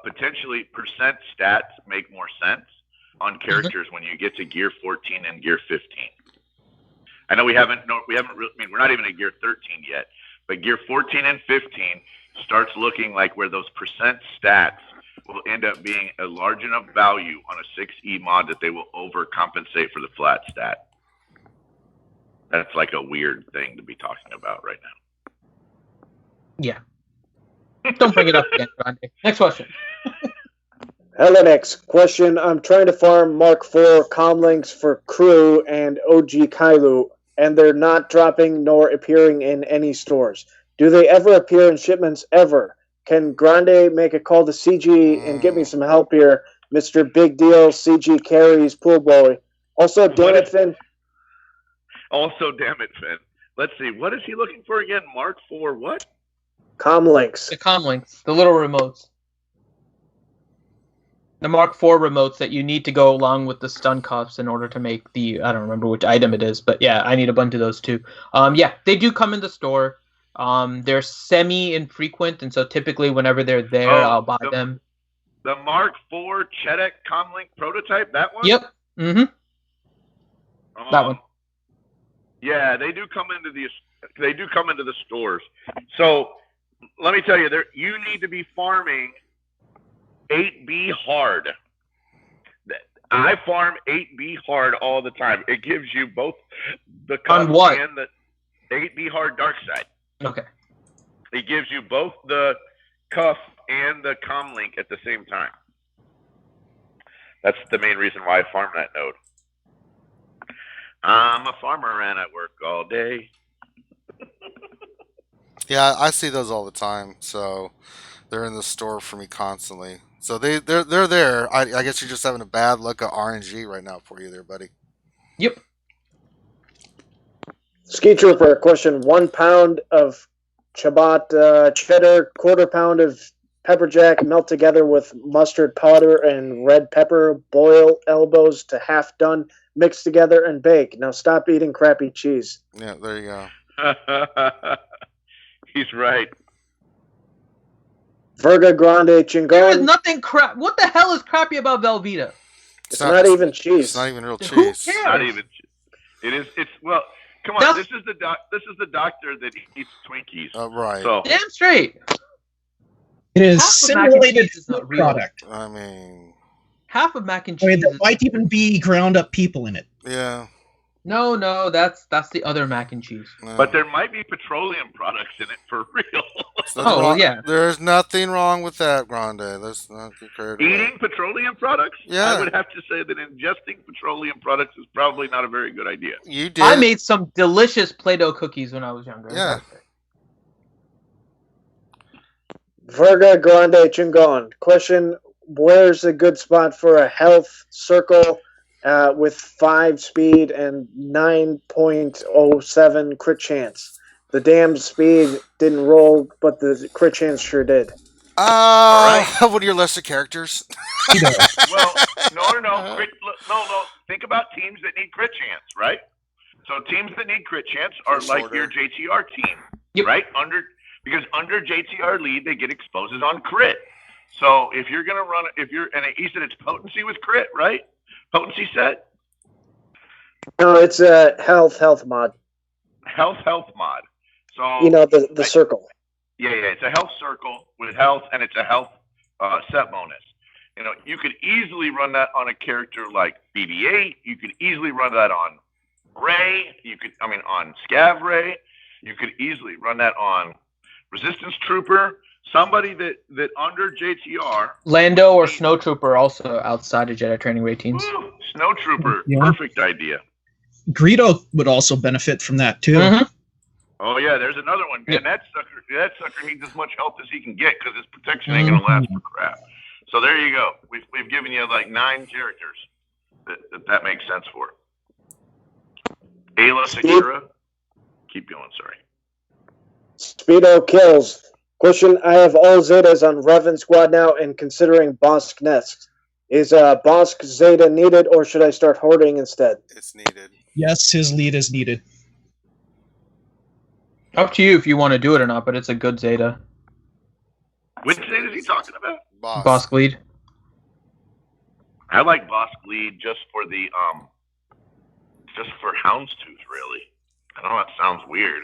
potentially percent stats make more sense on characters when you get to gear 14 and gear 15. I know we haven't really, I mean, we're not even at gear 13 yet, but gear 14 and 15 starts looking like where those percent stats will end up being a large enough value on a 6E mod that they will overcompensate for the flat stat. That's like a weird thing to be talking about right now. Yeah. Don't bring it up again, Grande. Next question. Helenix, question. I'm trying to farm Mark IV comlinks for crew and OG Kailu, and they're not dropping nor appearing in any stores. Do they ever appear in shipments ever? Can Grande make a call to CG and get me some help here, Mr. Big Deal CG Carries Pool Boy? Also, damn it, Finn. Let's see. What is he looking for again? Mark IV what? Comlinks. The comlinks, the little remotes. The Mark IV remotes that you need to go along with the stun cuffs in order to make the, I don't remember which item it is, but yeah, I need a bunch of those too. Yeah, they do come in the store. They're semi-infrequent, and so typically whenever they're there, I'll buy them. The Mark IV Chedek comlink prototype, that one? Yep. Mm-hmm. That one. Yeah, they do come into the stores. So let me tell you, you need to be farming 8B hard. I farm 8B hard all the time. It gives you both the cuff and the 8B hard dark side. Okay. It gives you both the cuff and the comlink at the same time. That's the main reason why I farm that node. I'm a farmer and I work all day. Yeah, I see those all the time. So they're in the store for me constantly. So they're there. I guess you're just having a bad luck of RNG right now for you there, buddy. Yep. Ski Trooper, question. 1 pound of Chabat cheddar, 1/4 pound of pepper jack, melt together with mustard powder and red pepper, boil elbows to half done, mix together and bake. Now stop eating crappy cheese. Yeah, there you go. He's right. Verga Grande Chingon. There is nothing crap. What the hell is crappy about Velveeta? It's not even cheese. It's not even real cheese. Who cares? Not even. It is. It's well. Come on. This is the doctor that eats Twinkies. Right. So damn straight. It is simulated food product. I mean, half of mac and cheese. I mean, there might even be ground up people in it. Yeah. No, that's the other mac and cheese. But there might be petroleum products in it for Oh, real. yeah. There's nothing wrong with that, Grande. Let's not get carried away. Eating petroleum products? Yeah. I would have to say that ingesting petroleum products is probably not a very good idea. You did. I made some delicious Play-Doh cookies when I was younger. Yeah. Verga Grande Chingon. Question, where's a good spot for a health circle with 5 speed and 9.07 crit chance? The damn speed didn't roll, but the crit chance sure did. What are your lesser characters? Well, no. Think about teams that need crit chance, right? So teams that need crit chance are like your JTR team, right? Because under JTR lead, they get exposes on crit. So if you're gonna run, and he said it's potency with crit, right? Potency set. No, it's a health mod. Health mod. So the circle. Yeah, it's a health circle with health, and it's a health set bonus. You could easily run that on a character like BB-8. You could easily run that on Ray. On Scav Ray. You could easily run that on Resistance Trooper. Somebody that under JTR. Lando or Snow Trooper also outside of Jedi Training Ratings. Snow Trooper, perfect idea. Greedo would also benefit from that too. Mm-hmm. Oh yeah, there's another one, and that sucker needs as much health as he can get because his protection ain't gonna last for crap. So there you go. We've given you like 9 characters that makes sense for. Ayla Secura. Keep going, sorry. Speedo kills. Question, I have all Zetas on Revan squad now and considering Bosk Nest. Is Bosk Zeta needed or should I start hoarding instead? It's needed. Yes, his lead is needed. Up to you if you want to do it or not, but it's a good Zeta. Which Zeta is he talking about? Bosk lead. I like Bosk lead just for the just for Houndstooth, really. I know that sounds weird,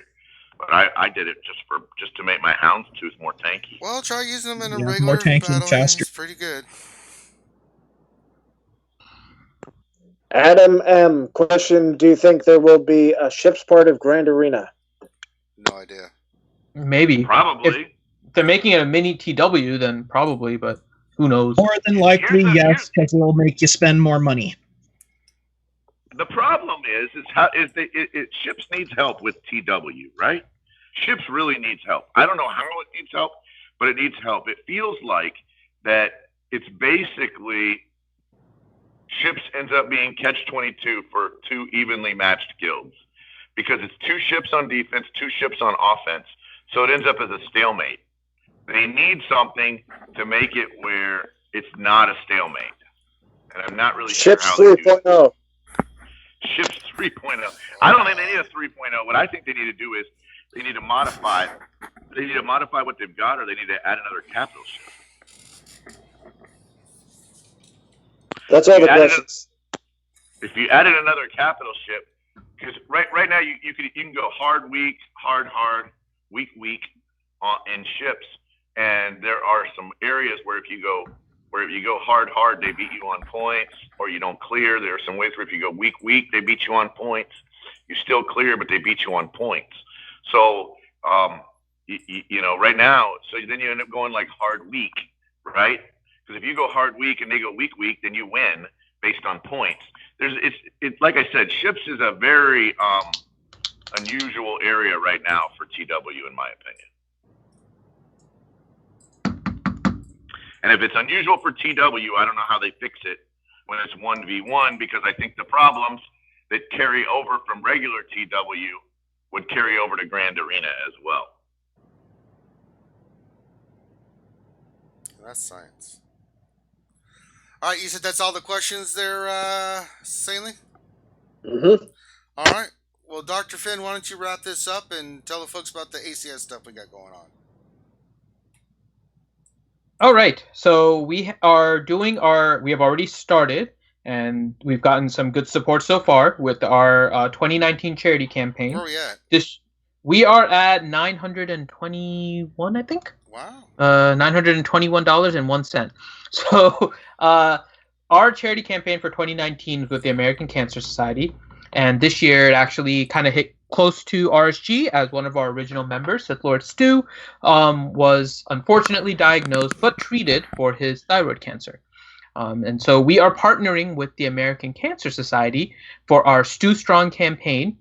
but I did it just to make my Houndstooth more tanky. Well, try using them in a Yeah, regular more tanky and battle. faster. It's pretty good. Adam M. Question, do you think there will be a ship's part of Grand Arena? No idea. Maybe. Probably. If they're making it a mini TW, then probably, but who knows? More than likely, yes, because it'll make you spend more money. The problem is Ships needs help with TW, right? Ships really needs help. I don't know how it needs help, but it needs help. It feels like that it's basically Ships ends up being catch-22 for two evenly matched guilds because it's two ships on defense, two ships on offense, so it ends up as a stalemate. They need something to make it where it's not a stalemate, and I'm not really Ships sure how 3.0. Ships 3.0. I don't think they need a 3.0. What I think they need to do is they need to modify. They need to modify what they've got, or they need to add another capital ship. That's all the questions. If you added another capital ship, because right now you can go hard, weak, hard, weak, in ships, and there are some areas where if you go hard, they beat you on points, or you don't clear. There are some ways where if you go weak, they beat you on points. You still clear, but they beat you on points. So, you know, right now, so then you end up going like hard, weak, right? Because if you go hard, weak, and they go weak, then you win based on points. It's like I said, ships is a very unusual area right now for TW, in my opinion. And if it's unusual for TW, I don't know how they fix it when it's 1v1, because I think the problems that carry over from regular TW would carry over to Grand Arena as well. That's science. All right, you said that's all the questions there, Saley? Mm-hmm. All right. Well, Dr. Finn, why don't you wrap this up and tell the folks about the ACS stuff we got going on? All right, so we have already started, and we've gotten some good support so far with our 2019 charity campaign. Where are we at? We are at $921, I think. Wow. $921.01. So our charity campaign for 2019 is with the American Cancer Society, and this year it actually kind of hit close to RSG, as one of our original members, Sith Lord Stu, was unfortunately diagnosed but treated for his thyroid cancer. And so we are partnering with the American Cancer Society for our Stu Strong campaign,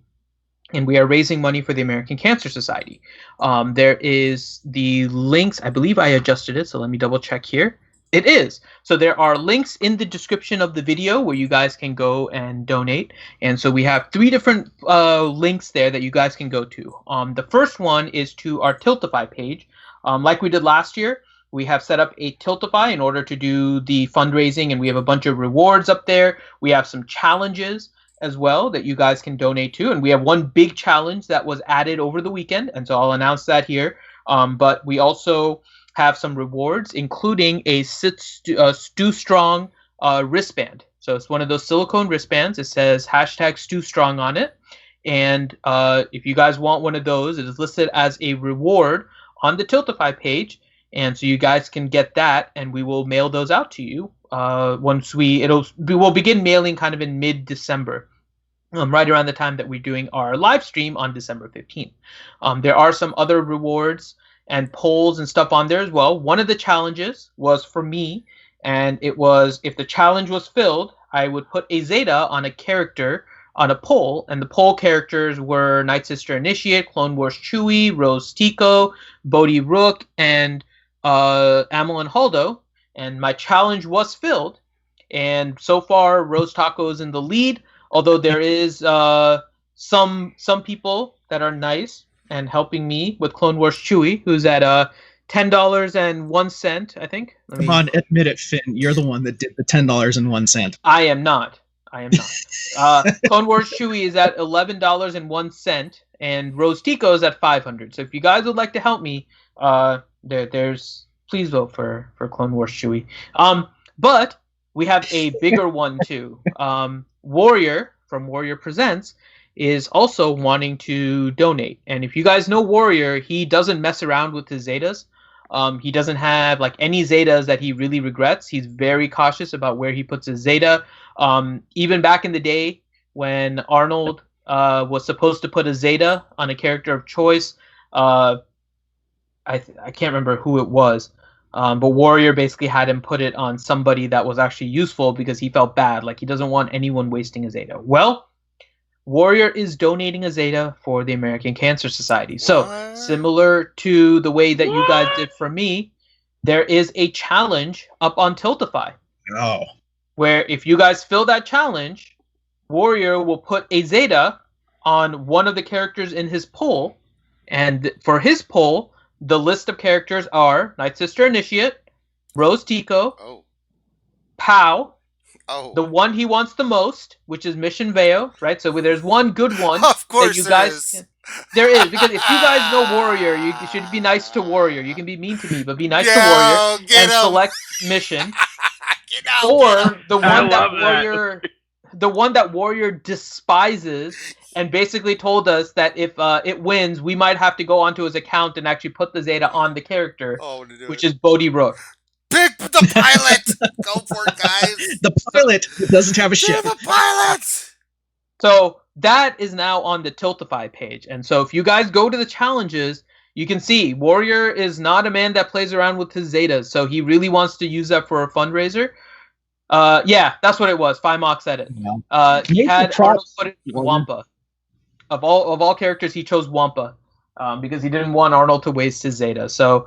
and we are raising money for the American Cancer Society. There is the links. I believe I adjusted it, so let me double check here. It is. So there are links in the description of the video where you guys can go and donate. And so we have 3 different links there that you guys can go to. The first one is to our Tiltify page. Like we did last year, we have set up a Tiltify in order to do the fundraising, and we have a bunch of rewards up there. We have some challenges as well that you guys can donate to. And we have one big challenge that was added over the weekend, and so I'll announce that here. But we also have some rewards, including a Stu Strong wristband. So it's one of those silicone wristbands. It says #StuStrong on it. And if you guys want one of those, it is listed as a reward on the Tiltify page. And so you guys can get that, and we will mail those out to you once we'll begin mailing kind of in mid-December. Right around the time that we're doing our live stream on December 15th. There are some other rewards and polls and stuff on there as well. One of the challenges was for me, and it was, if the challenge was filled, I would put a Zeta on a character on a poll, and the poll characters were Night Sister Initiate, Clone Wars Chewie, Rose Tico, Bodhi Rook, and Amelin Haldo. And my challenge was filled, and so far Rose Taco is in the lead, although there is some people that are nice and helping me with Clone Wars Chewie, who's at $10.01, I think. Come on, admit it, Finn. You're the one that did the $10.01. I am not. Clone Wars Chewie is at $11.01, and Rose Tico is at 500. So if you guys would like to help me, there's please vote for Clone Wars Chewie. But we have a bigger one too. Warrior from Warrior Presents is also wanting to donate. And if you guys know Warrior, he doesn't mess around with his Zetas. He doesn't have like any Zetas that he really regrets. He's very cautious about where he puts his Zeta. Even back in the day when Arnold was supposed to put a Zeta on a character of choice, I can't remember who it was. But Warrior basically had him put it on somebody that was actually useful because he felt bad. Like he doesn't want anyone wasting a Zeta. Well, Warrior is donating a Zeta for the American Cancer Society. So similar to the way that you guys did for me, there is a challenge up on Tiltify. Oh. Where if you guys fill that challenge, Warrior will put a Zeta on one of the characters in his poll. And for his poll, the list of characters are Night Sister Initiate, Rose Tico, Pow, the one he wants the most, which is Mission Veo, right? So there's one good one. Of course that you guys there is, because if you guys know Warrior, you should be nice to Warrior. You can be mean to me, but be nice to Warrior and select Mission. Or the one that Warrior despises and basically told us that if it wins, we might have to go onto his account and actually put the Zeta on the character, which is Bodhi Rook. Pick the pilot! Go for it, guys! The pilot doesn't have a ship. The pilot! So that is now on the Tiltify page. And so if you guys go to the challenges, you can see Warrior is not a man that plays around with his Zetas. So he really wants to use that for a fundraiser. Yeah, that's what it was. Mox said it. He had Arnold put it in Wampa. Of all characters, he chose Wampa because he didn't want Arnold to waste his Zeta. So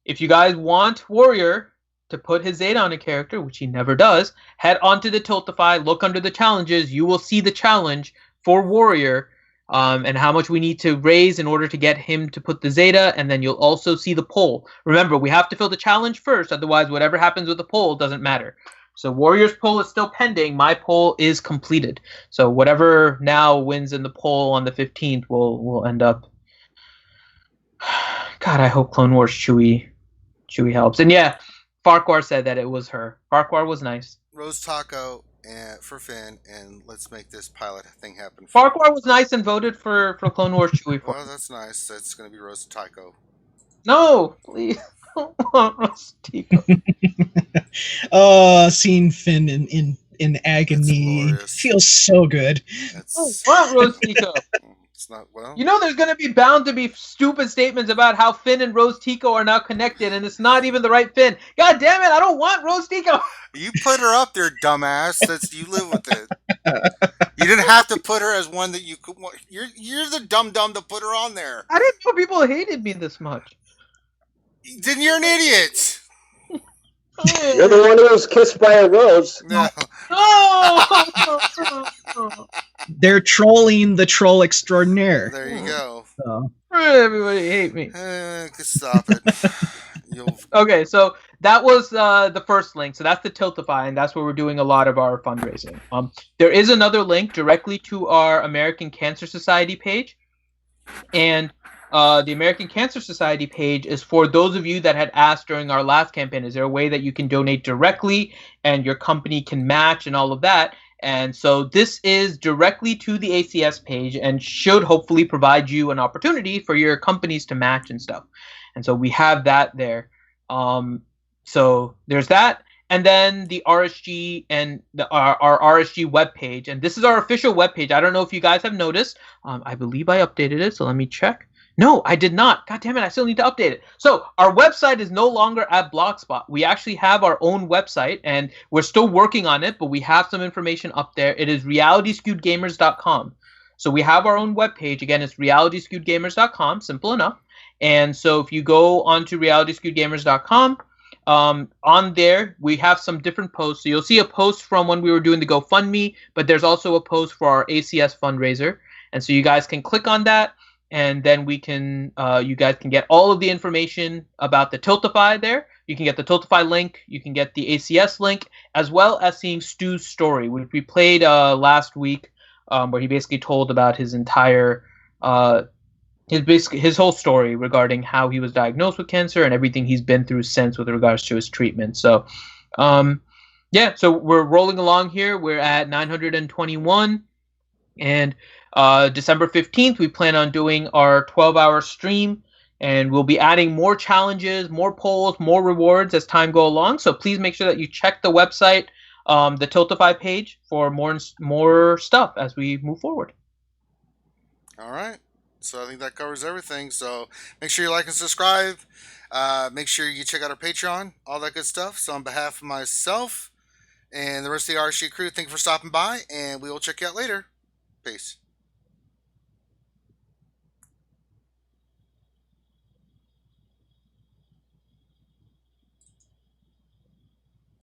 if you guys want Warrior to put his Zeta on a character, which he never does, head onto the Tiltify, look under the challenges. You will see the challenge for Warrior and how much we need to raise in order to get him to put the Zeta, and then you'll also see the poll. Remember, we have to fill the challenge first, otherwise whatever happens with the poll doesn't matter. So Warrior's poll is still pending. My poll is completed. So whatever now wins in the poll on the 15th will end up... God, I hope Clone Wars Chewie helps. And yeah, Farquhar said that it was her. Farquhar was nice. Rose Taco for Finn, and let's make this pilot thing happen. Farquhar was nice and voted for Clone Wars Chewie. Well, that's nice. That's going to be Rose Taco. No, please. I don't want Rose Tico. Oh, seeing Finn in agony feels so good. I want Rose Tico. It's not well. You know, there's going to be bound to be stupid statements about how Finn and Rose Tico are now connected, and it's not even the right Finn. God damn it! I don't want Rose Tico. You put her up there, dumbass. You live with it. You didn't have to put her as one that you could. You're the dumb to put her on there. I didn't know people hated me this much. Then you're an idiot. You're the one who was kissed by a rose. No. They're trolling the troll extraordinaire. There you go. Everybody hate me. Stop it. Okay, so that was the first link. So that's the Tiltify, and that's where we're doing a lot of our fundraising. There is another link directly to our American Cancer Society page, and the American Cancer Society page is for those of you that had asked during our last campaign, is there a way that you can donate directly and your company can match and all of that? And so this is directly to the ACS page and should hopefully provide you an opportunity for your companies to match and stuff. And so we have that there. So there's that. And then the RSG and our RSG webpage. And this is our official webpage. I don't know if you guys have noticed. I believe I updated it, so let me check. No, I did not. God damn it, I still need to update it. So our website is no longer at Blogspot. We actually have our own website, and we're still working on it, but we have some information up there. It is realityskevedgamers.com. So we have our own webpage. Again, it's realityskevedgamers.com, simple enough. And so if you go onto realityskevedgamers.com, on there, we have some different posts. So you'll see a post from when we were doing the GoFundMe, but there's also a post for our ACS fundraiser. And so you guys can click on that, and then we can, you guys can get all of the information about the Tiltify there. You can get the Tiltify link, you can get the ACS link, as well as seeing Stu's story, which we played last week, where he basically told about his entire, his whole story regarding how he was diagnosed with cancer and everything he's been through since with regards to his treatment. So, yeah, so we're rolling along here. We're at 921, and December 15th, we plan on doing our 12-hour stream, and we'll be adding more challenges, more polls, more rewards as time go along. So please make sure that you check the website, the Tiltify page, for more stuff as we move forward. All right. So I think that covers everything. So make sure you like and subscribe. Make sure you check out our Patreon, all that good stuff. So on behalf of myself and the rest of the RSG crew, thank you for stopping by, and we will check you out later. Peace.